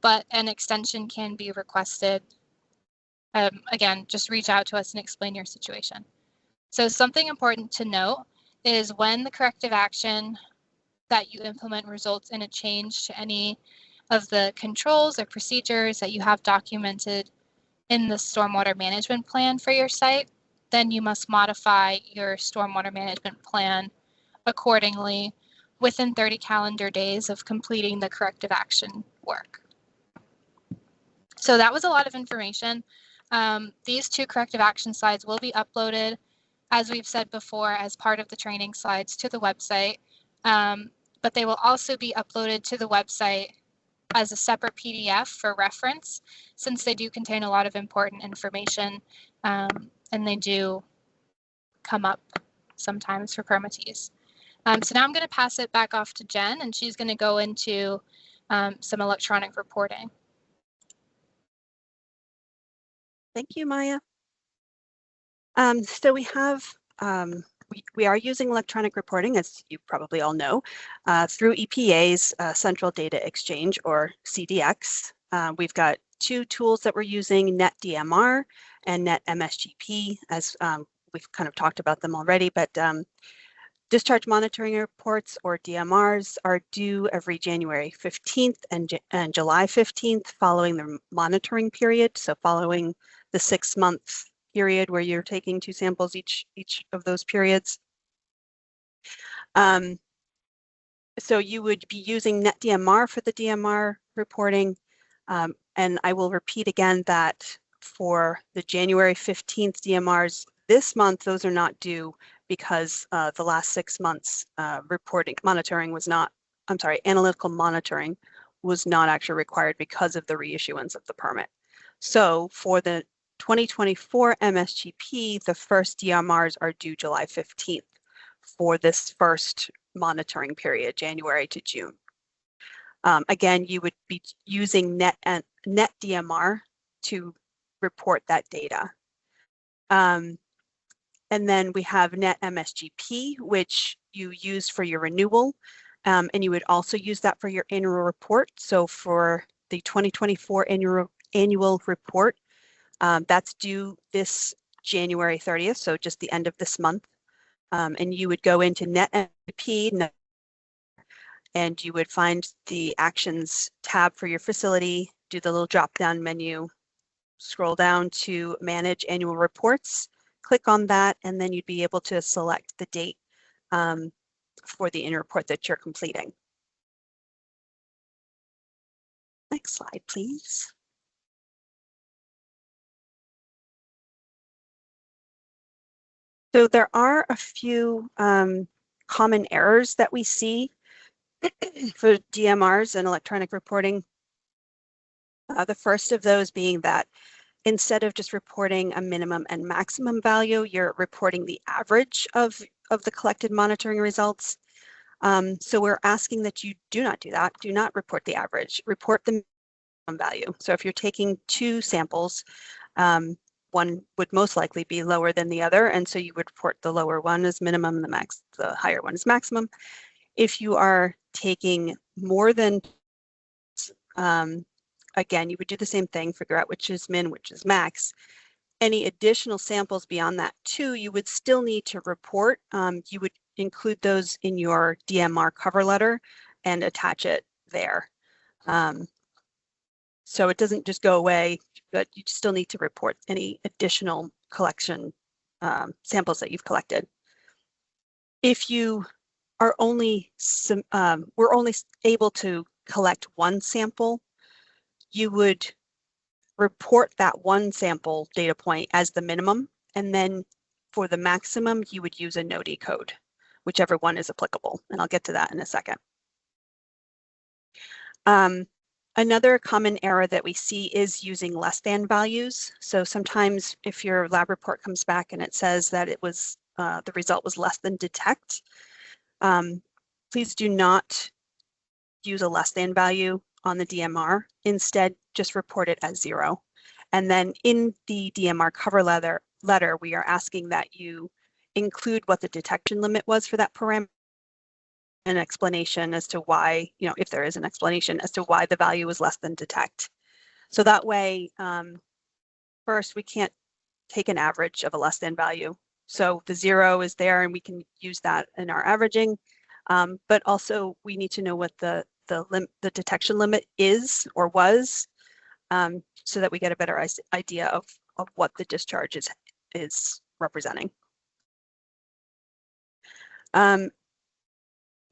but an extension can be requested. Again, just reach out to us and explain your situation. So something important to note is when the corrective action that you implement results in a change to any of the controls or procedures that you have documented in the stormwater management plan for your site, then you must modify your stormwater management plan accordingly within 30 calendar days of completing the corrective action work. So that was a lot of information. These 2 corrective action slides will be uploaded, as we've said before, as part of the training slides to the website, but they will also be uploaded to the website as a separate PDF for reference, since they do contain a lot of important information, and they do come up sometimes for permittees. So now I'm going to pass it back off to Jen, and she's going to go into some electronic reporting. Thank you, Maya. So we have, we are using electronic reporting, as you probably all know, through EPA's Central Data Exchange, or CDX. We've got two tools that we're using, NeT-DMR and NeT-MSGP, as we've kind of talked about them already, but discharge monitoring reports, or DMRs, are due every January 15th and July 15th following the monitoring period, so following the 6-month period where you're taking 2 samples each of those periods. So you would be using NeT-DMR for the DMR reporting, and I will repeat again that for the January 15th DMRs this month, those are not due because the last 6 months analytical monitoring was not actually required because of the reissuance of the permit. So for the 2024 MSGP, the first DMRs are due July 15th for this first monitoring period, January to June. Again, you would be using NeT-DMR to report that data. And then we have NeT-MSGP, which you use for your renewal, and you would also use that for your annual report. So for the 2024 annual report, that's due this January 30th, so just the end of this month. And you would go into NeT-MSGP, and you would find the Actions tab for your facility, do the little drop-down menu, scroll down to Manage Annual Reports, click on that, and then you'd be able to select the date for the annual report that you're completing. Next slide, please. So there are a few common errors that we see for DMRs and electronic reporting. The first of those being that instead of just reporting a minimum and maximum value, you're reporting the average of the collected monitoring results. So we're asking that you do not do that. Do not report the average. Report the minimum value. So if you're taking 2 samples, one would most likely be lower than the other, and so you would report the lower one as minimum, the higher one is maximum. If you are taking more than, again, you would do the same thing, figure out which is min, which is max. Any additional samples beyond that 2, you would still need to report. You would include those in your DMR cover letter and attach it there. So it doesn't just go away, but you still need to report any additional collection samples that you've collected. If you are we're only able to collect 1 sample, you would report that 1 sample data point as the minimum, and then for the maximum, you would use a NODI code, whichever one is applicable, and I'll get to that in a second. Another common error that we see is using less than values. So sometimes if your lab report comes back and it says that it was the result was less than detect, please do not use a less than value on the DMR. Instead, just report it as 0. And then in the DMR cover letter, we are asking that you include what the detection limit was for that parameter, an explanation as to why, if there is an explanation as to why the value is less than detect. So that way, first, we can't take an average of a less than value. So the 0 is there and we can use that in our averaging, but also we need to know what the detection limit is or was, so that we get a better idea of what the discharge is representing.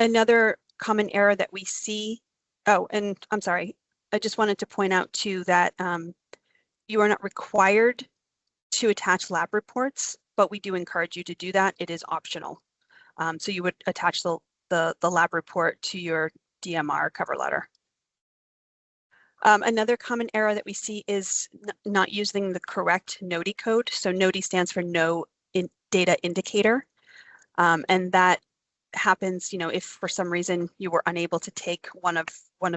Another common error that we see, and I'm sorry, I just wanted to point out too that you are not required to attach lab reports, but we do encourage you to do that. It is optional. So you would attach the lab report to your DMR cover letter. Another common error that we see is not using the correct NODI code. So NODI stands for no data indicator. And that happens, if for some reason you were unable to take one of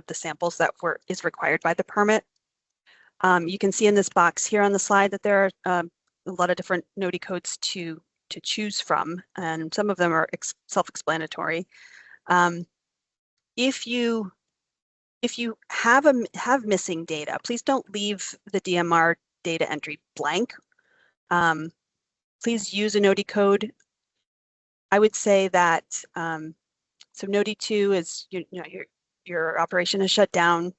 the samples that is required by the permit. You can see in this box here on the slide that there are a lot of different NOTI codes to choose from, and some of them are self-explanatory. If you have missing data, please don't leave the DMR data entry blank. Please use a NOTI code. I would say that so NOTI 2 is your operation is shut down.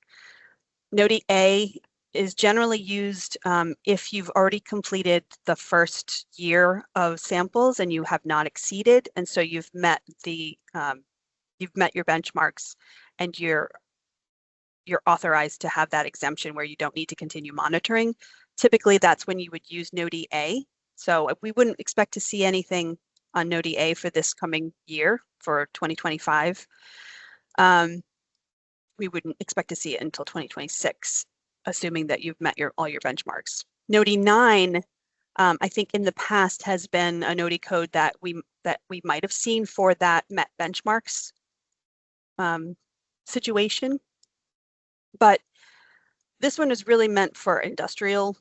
NOTI A is generally used if you've already completed the first year of samples and you have not exceeded, and so you've met your benchmarks, and you're authorized to have that exemption where you don't need to continue monitoring. Typically, that's when you would use NOTI A. So we wouldn't expect to see anything on NOTI A for this coming year, for 2025. We wouldn't expect to see it until 2026, assuming that you've met all your benchmarks. NOTI 9, I think in the past has been a NOTI code that we might have seen for that met benchmarks situation. But this one is really meant for individual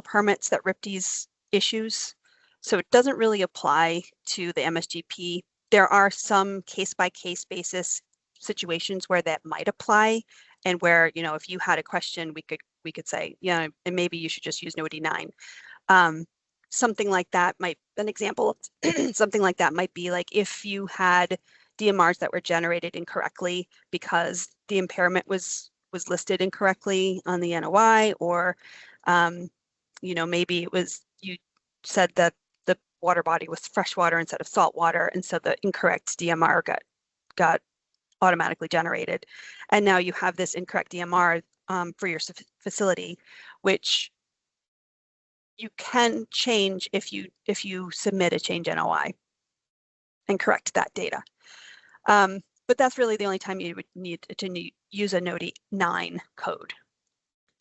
permits that RIPTEs issues. So it doesn't really apply to the MSGP. There are some case-by-case basis situations where that might apply, and where, if you had a question, we could say, and maybe you should just use NOTI 9. Something like that an example of something like that might be like if you had DMRs that were generated incorrectly because the impairment was listed incorrectly on the NOI, or maybe it was, you said that the water body was freshwater instead of salt water, and so the incorrect DMR got automatically generated, and now you have this incorrect DMR for your facility, which you can change if you submit a change NOI and correct that data. But that's really the only time you would need to use a NOTI 9 code.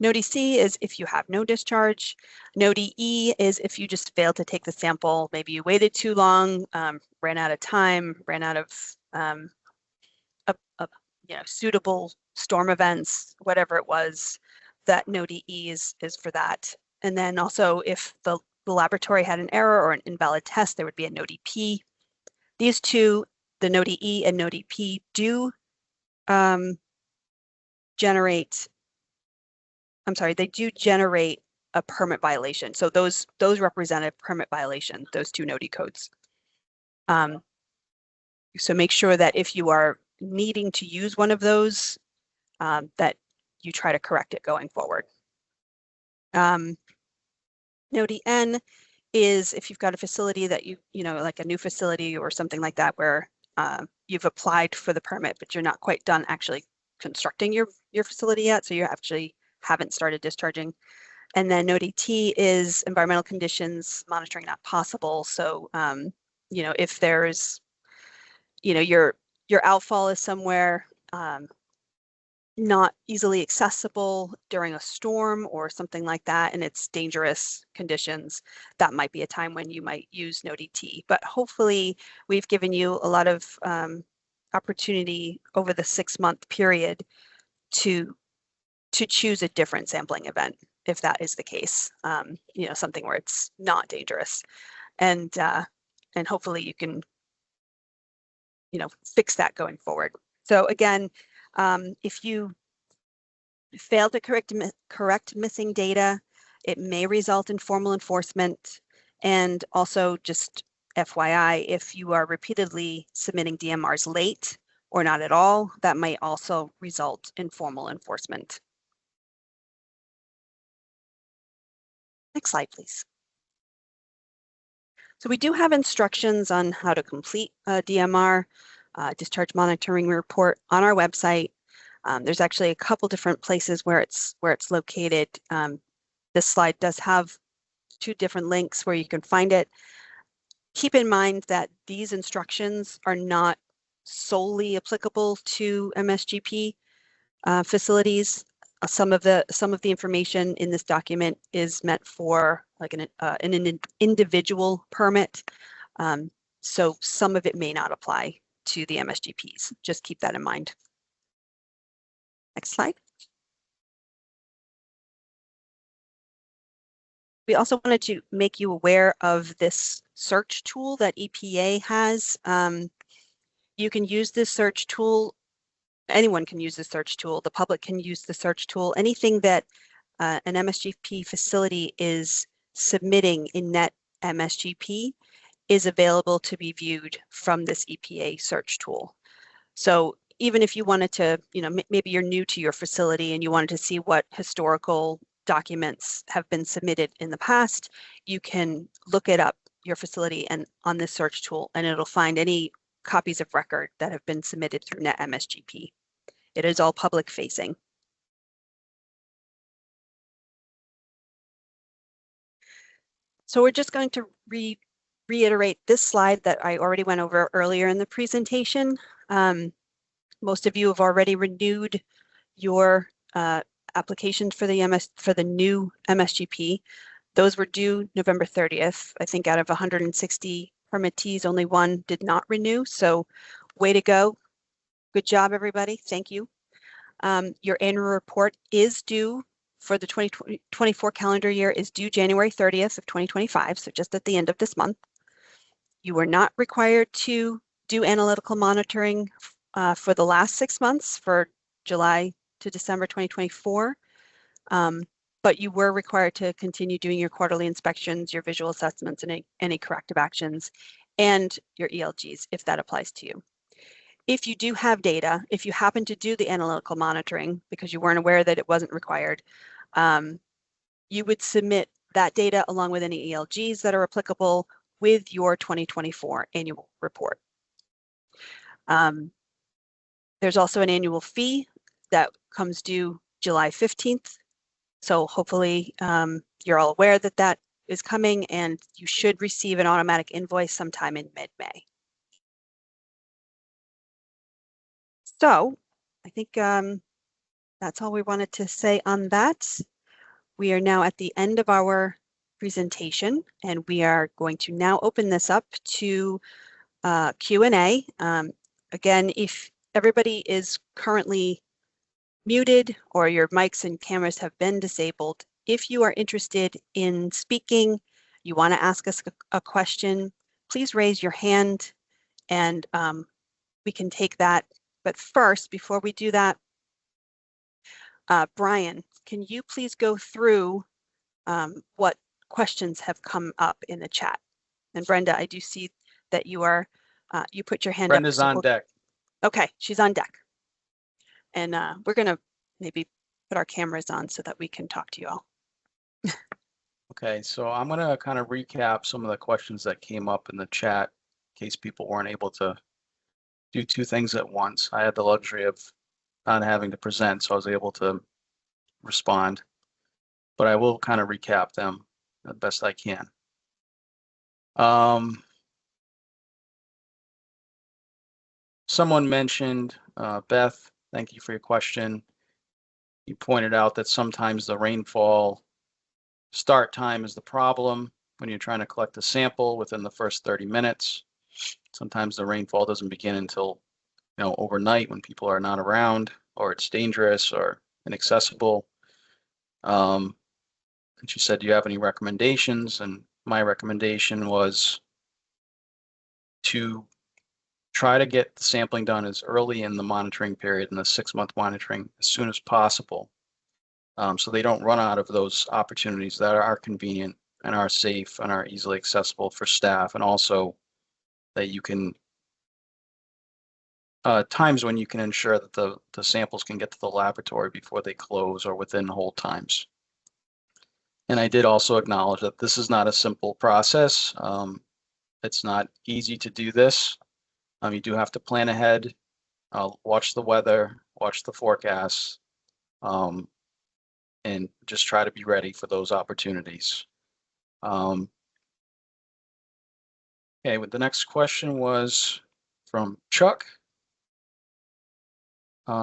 NOTI C is if you have no discharge. NOTI E is if you just failed to take the sample. Maybe you waited too long, ran out of time, ran out of suitable storm events, whatever it was. That NOTI E is for that. And then also if the laboratory had an error or an invalid test, there would be a NOTI P. These two, the NOTI E and NOTI P, do generate a permit violation. So those represent a permit violation, those two NOTI codes. So make sure that if you are needing to use one of those, that you try to correct it going forward. NOTI N is if you've got a facility that like a new facility or something like that, where you've applied for the permit, but you're not quite done actually constructing your facility yet, so you actually haven't started discharging. And then NOTI T is environmental conditions monitoring not possible. So if there's your outfall is somewhere not easily accessible during a storm or something like that, and it's dangerous conditions, that might be a time when you might use NOTI T. But hopefully we've given you a lot of opportunity over the 6-month period to choose a different sampling event, if that is the case, something where it's not dangerous, and hopefully you can fix that going forward. So again, if you fail to correct missing data, it may result in formal enforcement. And also, just FYI, if you are repeatedly submitting DMRs late or not at all, that might also result in formal enforcement. Next slide, please. So we do have instructions on how to complete a DMR, discharge monitoring report, on our website. There's actually a couple different places where it's located. This slide does have 2 different links where you can find it. Keep in mind that these instructions are not solely applicable to MSGP facilities. some of the information in this document is meant for like an individual permit. So some of it may not apply to the MSGPs. Just keep that in mind. Next slide. We also wanted to make you aware of this search tool that EPA has. You can use this search tool. Anyone can use the search tool. The public can use the search tool. Anything that an MSGP facility is submitting in NeT-MSGP is available to be viewed from this EPA search tool. So even if you wanted to, maybe you're new to your facility and you wanted to see what historical documents have been submitted in the past, you can look it up, your facility, and on this search tool, and it'll find any copies of record that have been submitted through NeT-MSGP. It is all public facing. So we're just going to reiterate this slide that I already went over earlier in the presentation. Most of you have already renewed your applications for the new MSGP. Those were due November 30th. I think out of 160 permittees, only one did not renew. So way to go. Good job, everybody. Thank you. Your annual report is due for the 2024 calendar year is due January 30th of 2025. So just at the end of this month. You are not required to do analytical monitoring for the last 6 months, for July to December 2024. But you were required to continue doing your quarterly inspections, your visual assessments, and any corrective actions, and your ELGs, if that applies to you. If you do have data, if you happen to do the analytical monitoring because you weren't aware that it wasn't required, you would submit that data along with any ELGs that are applicable with your 2024 annual report. There's also an annual fee that comes due July 15th. So hopefully you're all aware that that is coming, and you should receive an automatic invoice sometime in mid-May. So I think that's all we wanted to say on that. We are now at the end of our presentation, and we are going to now open this up to Q&A. Again, if everybody is currently muted or your mics and cameras have been disabled, if you are interested in speaking, you want to ask us a question, please raise your hand and we can take that. But first, before we do that, Brian, can you please go through what questions have come up in the chat? And Brenda, I do see that you are, you put your hand up. Brenda's on deck. Okay, she's on deck. And we're gonna maybe put our cameras on so that we can talk to you all. Okay, so I'm gonna kind of recap some of the questions that came up in the chat in case people weren't able to do two things at once. I had the luxury of not having to present, so I was able to respond, but I will kind of recap them the best I can. Someone mentioned, Beth, thank you for your question. You pointed out that sometimes the rainfall start time is the problem when you're trying to collect a sample within the first 30 minutes. Sometimes the rainfall doesn't begin until, overnight when people are not around, or it's dangerous or inaccessible. And she said, do you have any recommendations? And my recommendation was to try to get the sampling done as early in the monitoring period, in the 6-month monitoring, as soon as possible. So they don't run out of those opportunities that are convenient and are safe and are easily accessible for staff, and also that you can, times when you can ensure that the samples can get to the laboratory before they close or within hold times. And I did also acknowledge that this is not a simple process. It's not easy to do this. You do have to plan ahead, watch the weather, watch the forecasts, and just try to be ready for those opportunities. Okay, the next question was from Chuck.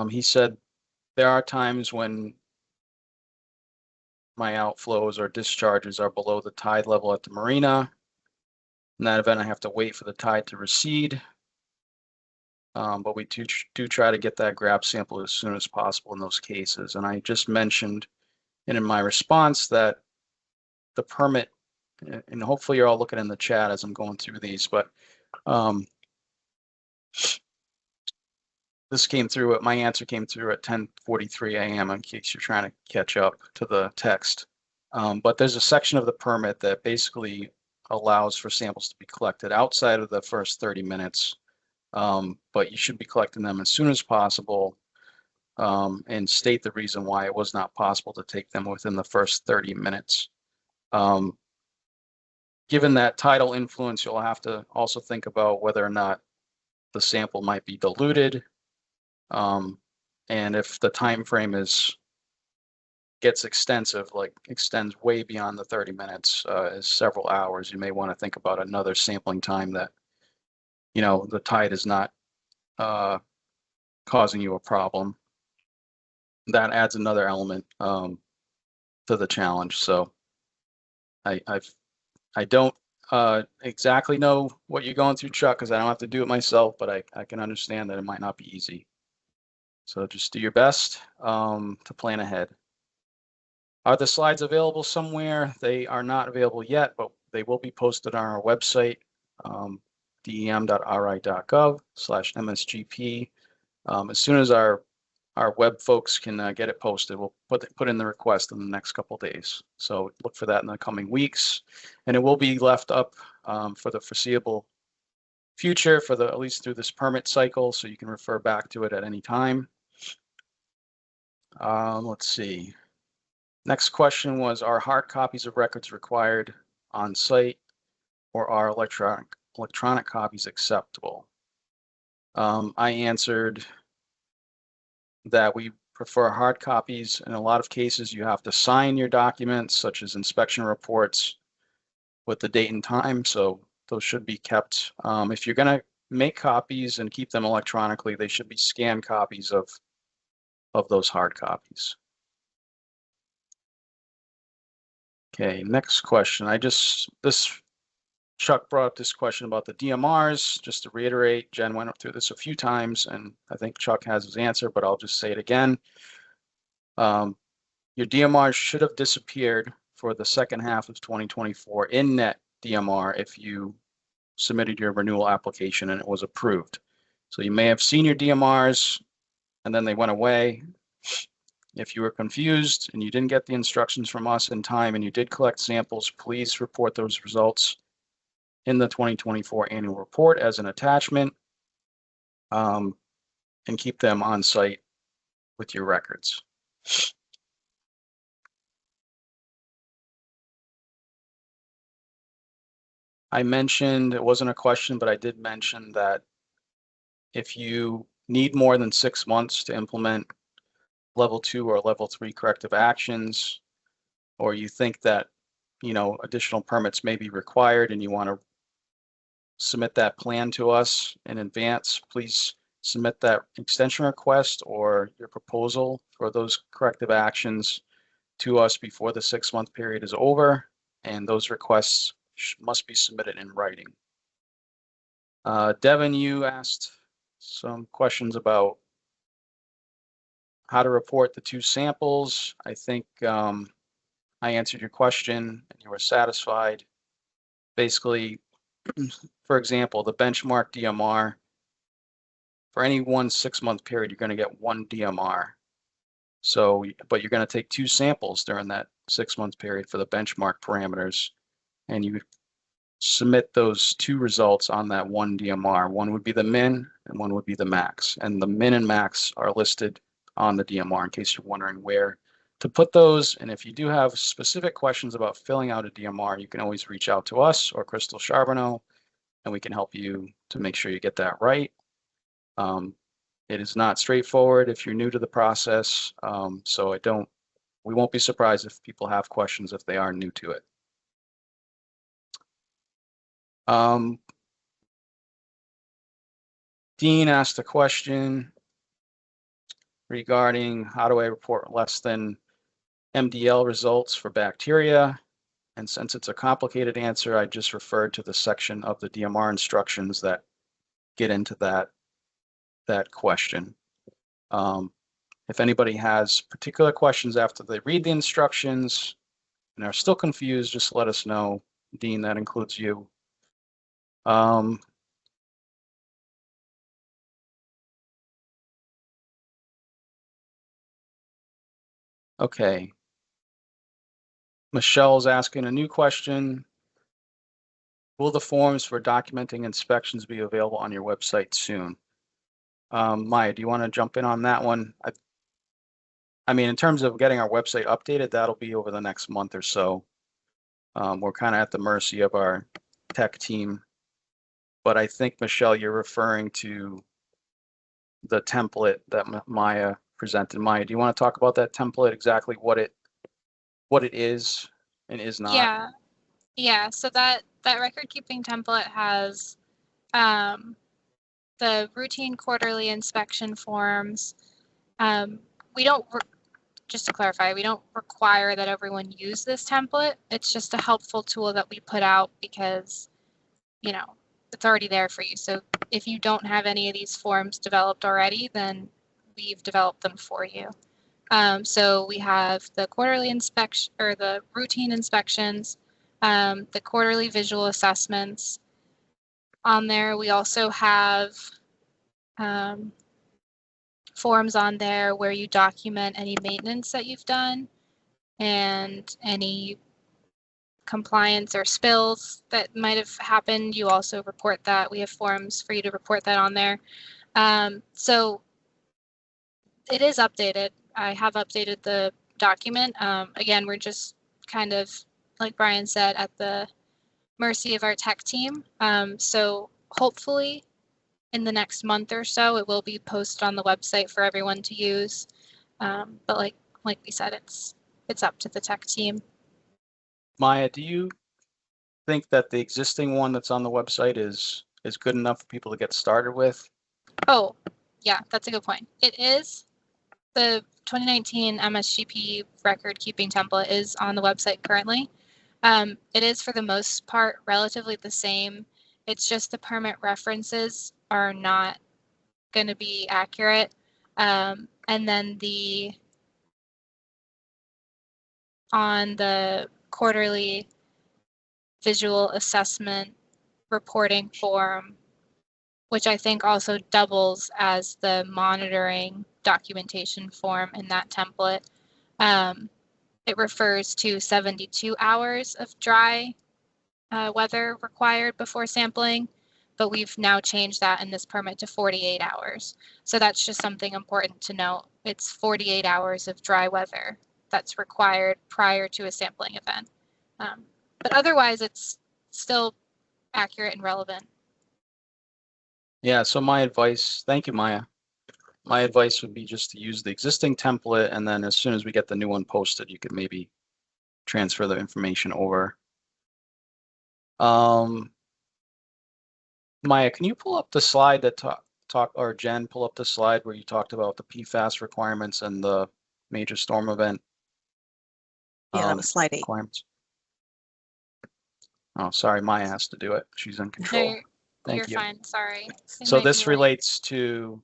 He said, there are times when my outflows or discharges are below the tide level at the marina. In that event, I have to wait for the tide to recede. But we do try to get that grab sample as soon as possible in those cases. And I just mentioned in my response that the permit, and hopefully you're all looking in the chat as I'm going through these, but this came through, my answer came through at 10:43 a.m. in case you're trying to catch up to the text. But there's a section of the permit that basically allows for samples to be collected outside of the first 30 minutes. But you should be collecting them as soon as possible, and state the reason why it was not possible to take them within the first 30 minutes. Given that tidal influence, you'll have to also think about whether or not the sample might be diluted. And if the time frame gets extensive, like extends way beyond the 30 minutes, is several hours, you may want to think about another sampling time that, you know, the tide is not causing you a problem. That adds another element to the challenge. So I don't exactly know what you're going through, Chuck, because I don't have to do it myself, but I can understand that it might not be easy. So just do your best to plan ahead. Are the slides available somewhere? They are not available yet, but they will be posted on our website, dem.ri.gov/MSGP. As soon as our web folks can get it posted, we'll put in the request in the next couple of days. So look for that in the coming weeks, and it will be left up for the foreseeable future, for at least through this permit cycle, so you can refer back to it at any time. Let's see. Next question was, are hard copies of records required on site, or are electronic copies acceptable? I answered that we prefer hard copies. In a lot of cases, you have to sign your documents, such as inspection reports, with the date and time, so those should be kept. If you're going to make copies and keep them electronically, they should be scanned copies of those hard copies. Okay, next question. Chuck brought up this question about the DMRs. Just to reiterate, Jen went through this a few times, and I think Chuck has his answer, but I'll just say it again. Your DMRs should have disappeared for the second half of 2024 in NeT-DMR if you submitted your renewal application and it was approved. So you may have seen your DMRs and then they went away. If you were confused and you didn't get the instructions from us in time and you did collect samples, please report those results in the 2024 annual report as an attachment, and keep them on site with your records. I mentioned, it wasn't a question, but I did mention that if you need more than 6 months to implement level 2 or level 3 corrective actions, or you think that, you know, additional permits may be required and you want to submit that plan to us in advance, please submit that extension request or your proposal for those corrective actions to us before the 6-month period is over, and those requests must be submitted in writing. Devin, you asked some questions about how to report the 2 samples. I think I answered your question and you were satisfied. Basically, for example, the benchmark DMR, for any one 6-month period, you're going to get 1 DMR. So, but you're going to take 2 samples during that 6-month period for the benchmark parameters, and you submit those 2 results on that 1 DMR. One would be the min and one would be the max. And the min and max are listed on the DMR in case you're wondering where to put those. And if you do have specific questions about filling out a DMR, you can always reach out to us or Crystal Charbonneau, and we can help you to make sure you get that right. It is not straightforward if you're new to the process. So we won't be surprised if people have questions if they are new to it. Dean asked a question regarding how do I report less than MDL results for bacteria. And since it's a complicated answer, I just referred to the section of the DMR instructions that get into that question. If anybody has particular questions after they read the instructions and are still confused, just let us know. Dean, that includes you. Okay. Michelle's asking a new question. Will the forms for documenting inspections be available on your website soon? Maya, do you want to jump in on that one? I mean, in terms of getting our website updated, that'll be over the next month or so. We're kind of at the mercy of our tech team. But I think, Michelle, you're referring to the template that Maya presented. Maya, do you want to talk about that template, exactly what it is and is not? Yeah. So that record keeping template has the routine quarterly inspection forms. We don't, just to clarify, we don't require that everyone use this template. It's just a helpful tool that we put out because, you know, it's already there for you. So if you don't have any of these forms developed already, then we've developed them for you. So we have the quarterly inspection, or the routine inspections, the quarterly visual assessments. On there, we also have forms on there where you document any maintenance that you've done and any compliance or spills that might have happened. You also report that. We have forms for you to report that on there. So it is updated. I have updated the document. Again, we're just kind of, like Brian said, at the mercy of our tech team. So hopefully in the next month or so, it will be posted on the website for everyone to use. But like we said, it's up to the tech team. Maya, do you think that the existing one that's on the website is good enough for people to get started with? Oh, yeah, that's a good point. It is. The 2019 MSGP record keeping template is on the website currently. It is for the most part relatively the same. It's just the permit references are not going to be accurate. And then on the quarterly visual assessment reporting form, which I think also doubles as the monitoring documentation form in that template. It refers to 72 hours of dry weather required before sampling, but we've now changed that in this permit to 48 hours. So that's just something important to note. It's 48 hours of dry weather that's required prior to a sampling event. But otherwise, it's still accurate and relevant. Yeah, so my advice, thank you, Maya. My advice would be just to use the existing template, and then as soon as we get the new one posted, you could maybe transfer the information over. Maya, can you pull up the slide that or Jen, pull up the slide where you talked about the PFAS requirements and the major storm event? Yeah, that was slide 8. Requirements. Oh, sorry, Maya has to do it. She's in control. You're fine, sorry. So this relates to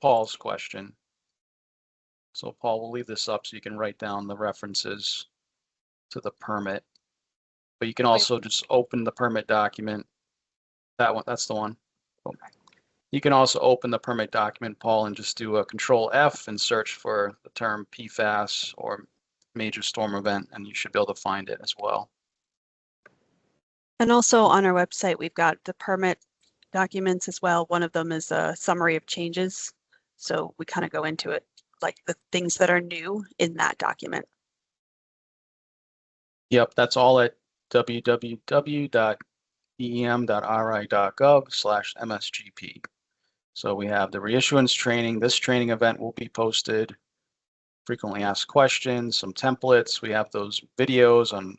Paul's question. So Paul, we'll leave this up so you can write down the references to the permit. But you can also just open the permit document. That one, that's the one. You can also open the permit document, Paul, and just do a Control F and search for the term PFAS or major storm event, and you should be able to find it as well. And also on our website, we've got the permit documents as well. One of them is a summary of changes. So we kind of go into it, like the things that are new in that document. Yep, that's all at www.dem.ri.gov/MSGP. So we have the reissuance training. This training event will be posted. Frequently asked questions, some templates. We have those videos on,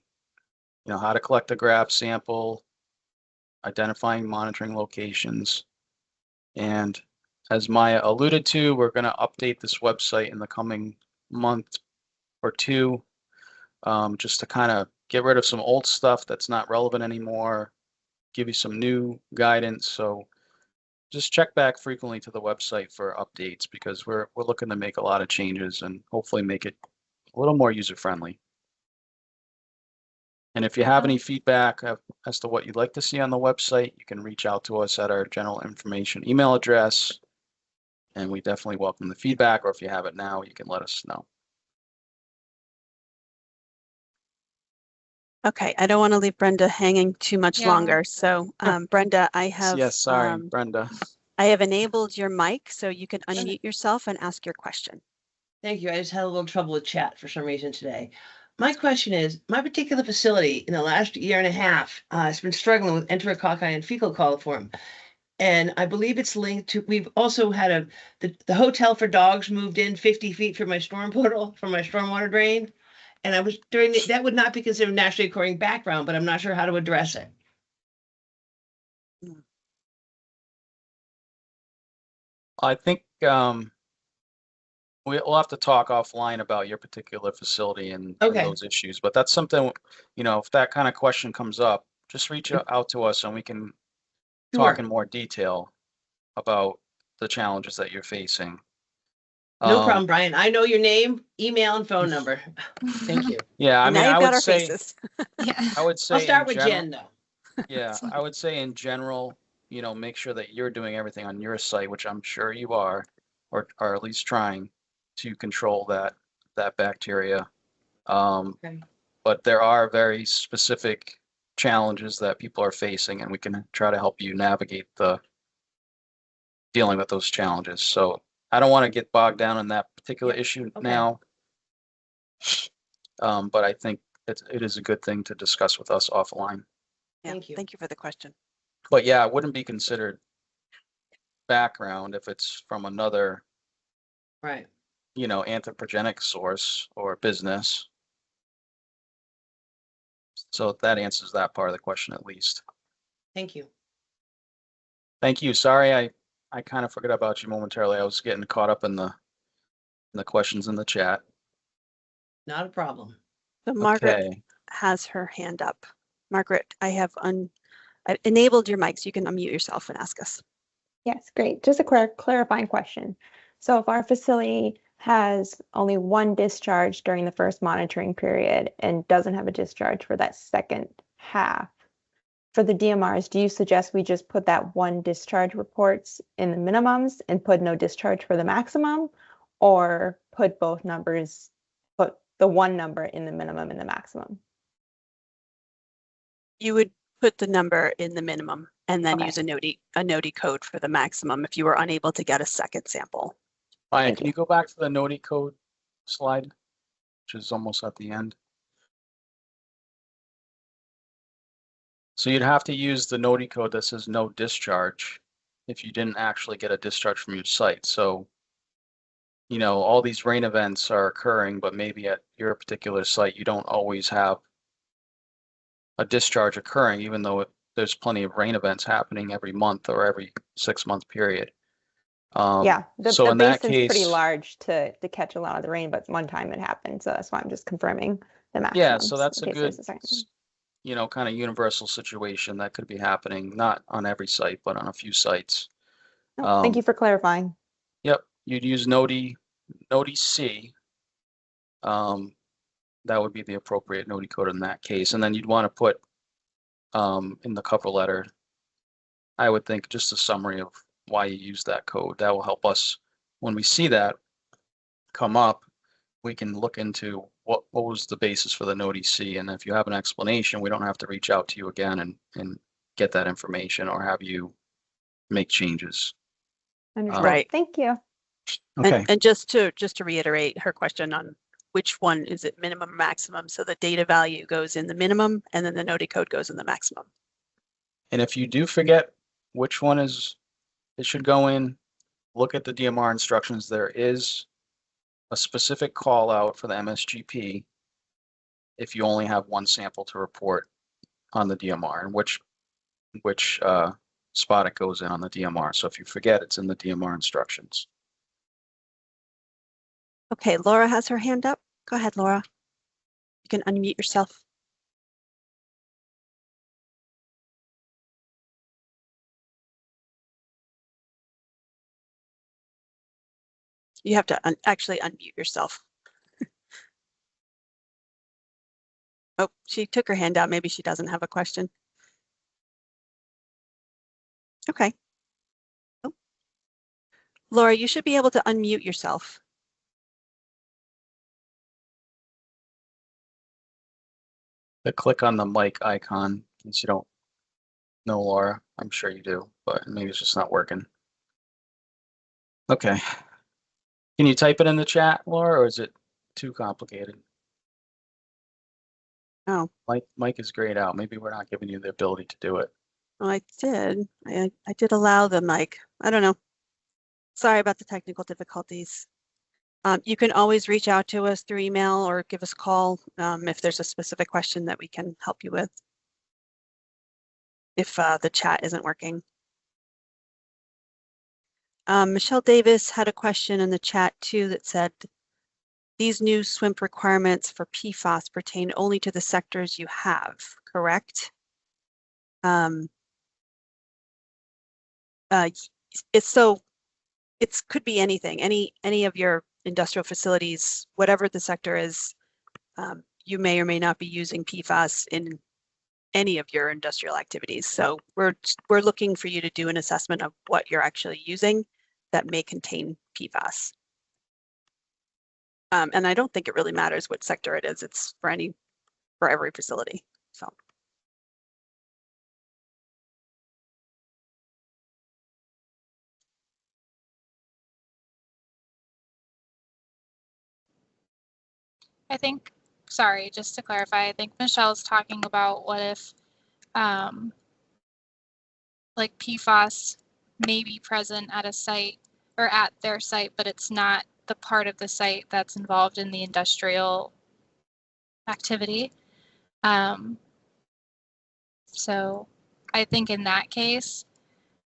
how to collect a grab sample, identifying monitoring locations. And as Maya alluded to, we're going to update this website in the coming month or two, just to kind of get rid of some old stuff that's not relevant anymore, give you some new guidance. So just check back frequently to the website for updates, because we're looking to make a lot of changes and hopefully make it a little more user-friendly. And if you have any feedback as to what you'd like to see on the website, you can reach out to us at our general information email address, and we definitely welcome the feedback, or if you have it now, you can let us know. Okay, I don't want to leave Brenda hanging too much Yeah. longer. So Brenda, I have Yes, sorry, Brenda. I have enabled your mic so you can unmute yourself and ask your question. Thank you. I just had a little trouble with chat for some reason today. My question is, my particular facility in the last year and a half has been struggling with enterococci and fecal coliform. And I believe it's linked to, we've also had the hotel for dogs moved in 50 feet from my storm portal, from my stormwater drain. And I was that would not be considered naturally occurring background, but I'm not sure how to address it. I think we'll have to talk offline about your particular facility and those issues, but that's something, you know, if that kind of question comes up, just reach out to us and we can talk in more detail about the challenges that you're facing. No problem, Brian. I know your name, email, and phone number. Thank you. Yeah, I mean, now you've I got would our say, faces. I would say I'll start with general, Jen though. Yeah, I would say in general, you know, make sure that you're doing everything on your site, which I'm sure you are, or at least trying to control that bacteria. But there are very specific challenges that people are facing, and we can try to help you navigate dealing with those challenges. So I don't want to get bogged down in that particular issue now. But I think it is a good thing to discuss with us offline. Yeah, Thank you. Thank you for the question. But yeah, it wouldn't be considered background if it's from another, you know, anthropogenic source or business. So that answers that part of the question at least. Thank you. Thank you. Sorry, I kind of forgot about you momentarily. I was getting caught up in the questions in the chat. Not a problem. So Margaret has her hand up. Margaret, I enabled your mic so you can unmute yourself and ask us. Yes, great. Just a clarifying question. So if our facility has only one discharge during the first monitoring period and doesn't have a discharge for that second half, for the DMRs, do you suggest we just put that one discharge reports in the minimums and put no discharge for the maximum, or put both numbers, put the one number in the minimum and the maximum? You would put the number in the minimum and then use a NoTi code for the maximum if you were unable to get a second sample. Ryan, can you go back to the NoTi code slide, which is almost at the end? So you'd have to use the NoTi code that says no discharge if you didn't actually get a discharge from your site. So, you know, all these rain events are occurring, but maybe at your particular site, you don't always have a discharge occurring, even though there's plenty of rain events happening every month or every 6-month period. Yeah, so the in that basin's case, pretty large to catch a lot of the rain, but one time it happened, so that's why I'm just confirming the maximum. yeah, so that's a good, you know, kind of universal situation that could be happening, not on every site, but on a few sites. Thank you for clarifying. Yep, you'd use NoTi-C. That would be the appropriate NoTi code in that case, and then you'd want to put in the cover letter, I would think, just a summary of why you use that code. That will help us when we see that come up. We can look into what was the basis for the NoTi-C, and if you have an explanation, we don't have to reach out to you again and get that information or have you make changes. Right. Thank you. Okay. And just to reiterate her question on which one is it, minimum or maximum? So the data value goes in the minimum and then the NoTi code goes in the maximum. And if you do forget which one it should go in, look at the DMR instructions. There is a specific call out for the MSGP if you only have one sample to report on the DMR, and which spot it goes in on the DMR. So if you forget, it's in the DMR instructions. Okay, Laura has her hand up. Go ahead, Laura. You can unmute yourself. You have to actually unmute yourself. Oh, she took her hand out. Maybe she doesn't have a question. Okay. Oh. Laura, you should be able to unmute yourself. Click on the mic icon, since you don't know Laura. I'm sure you do, but maybe it's just not working. Okay. Can you type it in the chat, Laura, or is it too complicated? Oh, Mic is grayed out. Maybe we're not giving you the ability to do it. well, I did. I did allow the mic. I don't know. Sorry about the technical difficulties. You can always reach out to us through email or give us a call if there's a specific question that we can help you with. If the chat isn't working. Michelle Davis had a question in the chat too that said, these new SWMP requirements for PFAS pertain only to the sectors you have, correct? It could be anything, any of your industrial facilities, whatever the sector is, you may or may not be using PFAS in any of your industrial activities. So we're looking for you to do an assessment of what you're actually using that may contain PFAS. And I don't think it really matters what sector it is. It's for every facility. So. I think, sorry, just to clarify, I think Michelle's talking about what if like PFAS may be present at a site or at their site, but it's not the part of the site that's involved in the industrial activity. So I think in that case,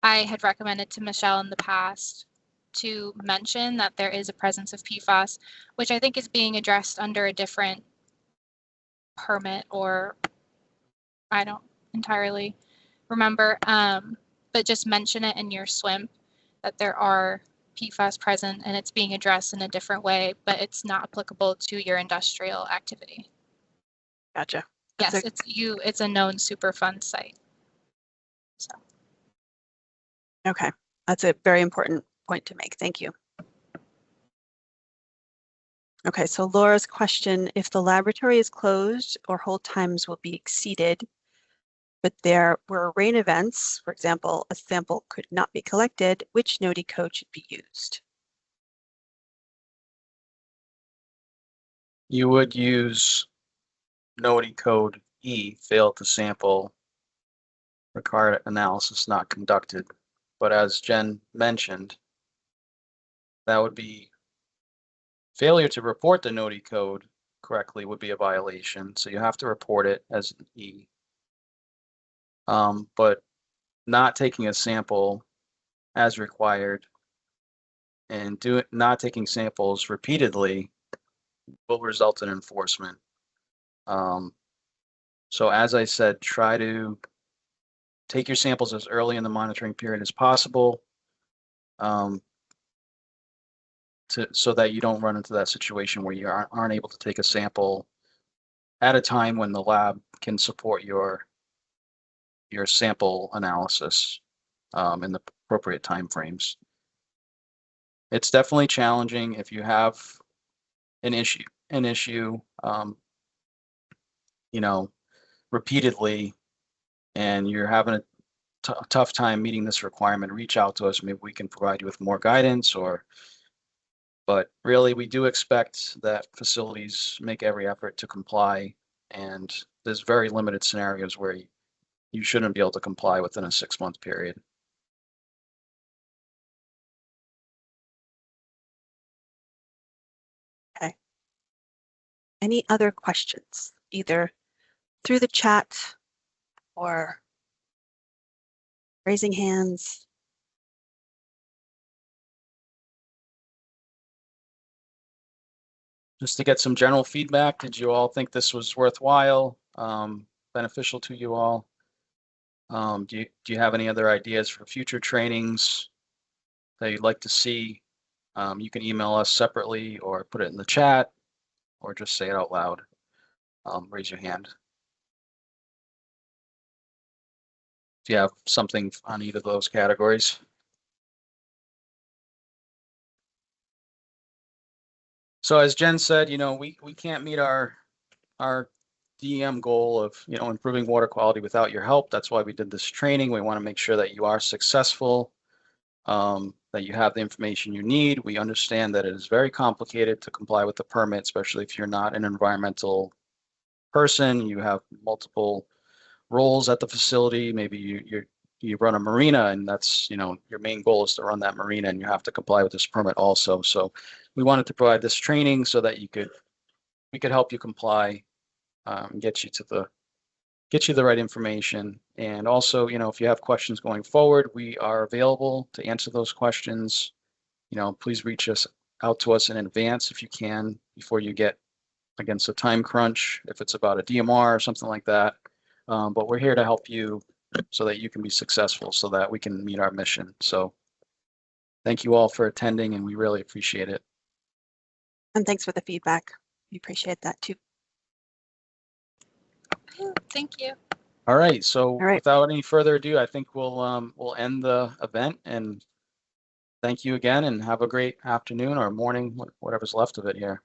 I had recommended to Michelle in the past to mention that there is a presence of PFAS, which I think is being addressed under a different permit, or I don't entirely remember, but just mention it in your SWMP that there are PFAS present and it's being addressed in a different way, but it's not applicable to your industrial activity. Gotcha. Yes, it's a known Superfund site. So. Okay, that's a very important point to make. Thank you. Okay, so Laura's question, if the laboratory is closed or hold times will be exceeded, but there were rain events, for example, a sample could not be collected, which NOTI code should be used? You would use NOTI code E, failed to sample, required analysis not conducted. But as Jen mentioned, that would be failure to report the NOTI code correctly would be a violation. So you have to report it as an E. But not taking a sample as required and not taking samples repeatedly will result in enforcement. So as I said, try to take your samples as early in the monitoring period as possible, so that you don't run into that situation where you aren't able to take a sample at a time when the lab can support your sample analysis in the appropriate time frames. It's definitely challenging if you have an issue, you know, repeatedly, and you're having a tough time meeting this requirement. Reach out to us. Maybe we can provide you with more guidance, but really we do expect that facilities make every effort to comply, and there's very limited scenarios where you shouldn't be able to comply within a 6-month period. Okay. Any other questions, either through the chat or raising hands? Just to get some general feedback, did you all think this was worthwhile, beneficial to you all? Do you have any other ideas for future trainings that you'd like to see? You can email us separately or put it in the chat or just say it out loud. Raise your hand. Do you have something on either of those categories? So as Jen said, we can't meet our DEM goal of, improving water quality without your help. That's why we did this training. We want to make sure that you are successful, that you have the information you need. We understand that it is very complicated to comply with the permit, especially if you're not an environmental person. You have multiple roles at the facility. Maybe you run a marina, and that's, your main goal is to run that marina, and you have to comply with this permit also. So we wanted to provide this training so that we could help you comply, get you the right information. And also, if you have questions going forward, we are available to answer those questions. Please reach out to us in advance if you can, before you get against a time crunch, if it's about a DMR or something like that. But we're here to help you so that you can be successful, so that we can meet our mission. So thank you all for attending, and we really appreciate it. And thanks for the feedback. We appreciate that too. Thank you. All right. So All right. without any further ado, I think we'll end the event, and thank you again, and have a great afternoon or morning, whatever's left of it here.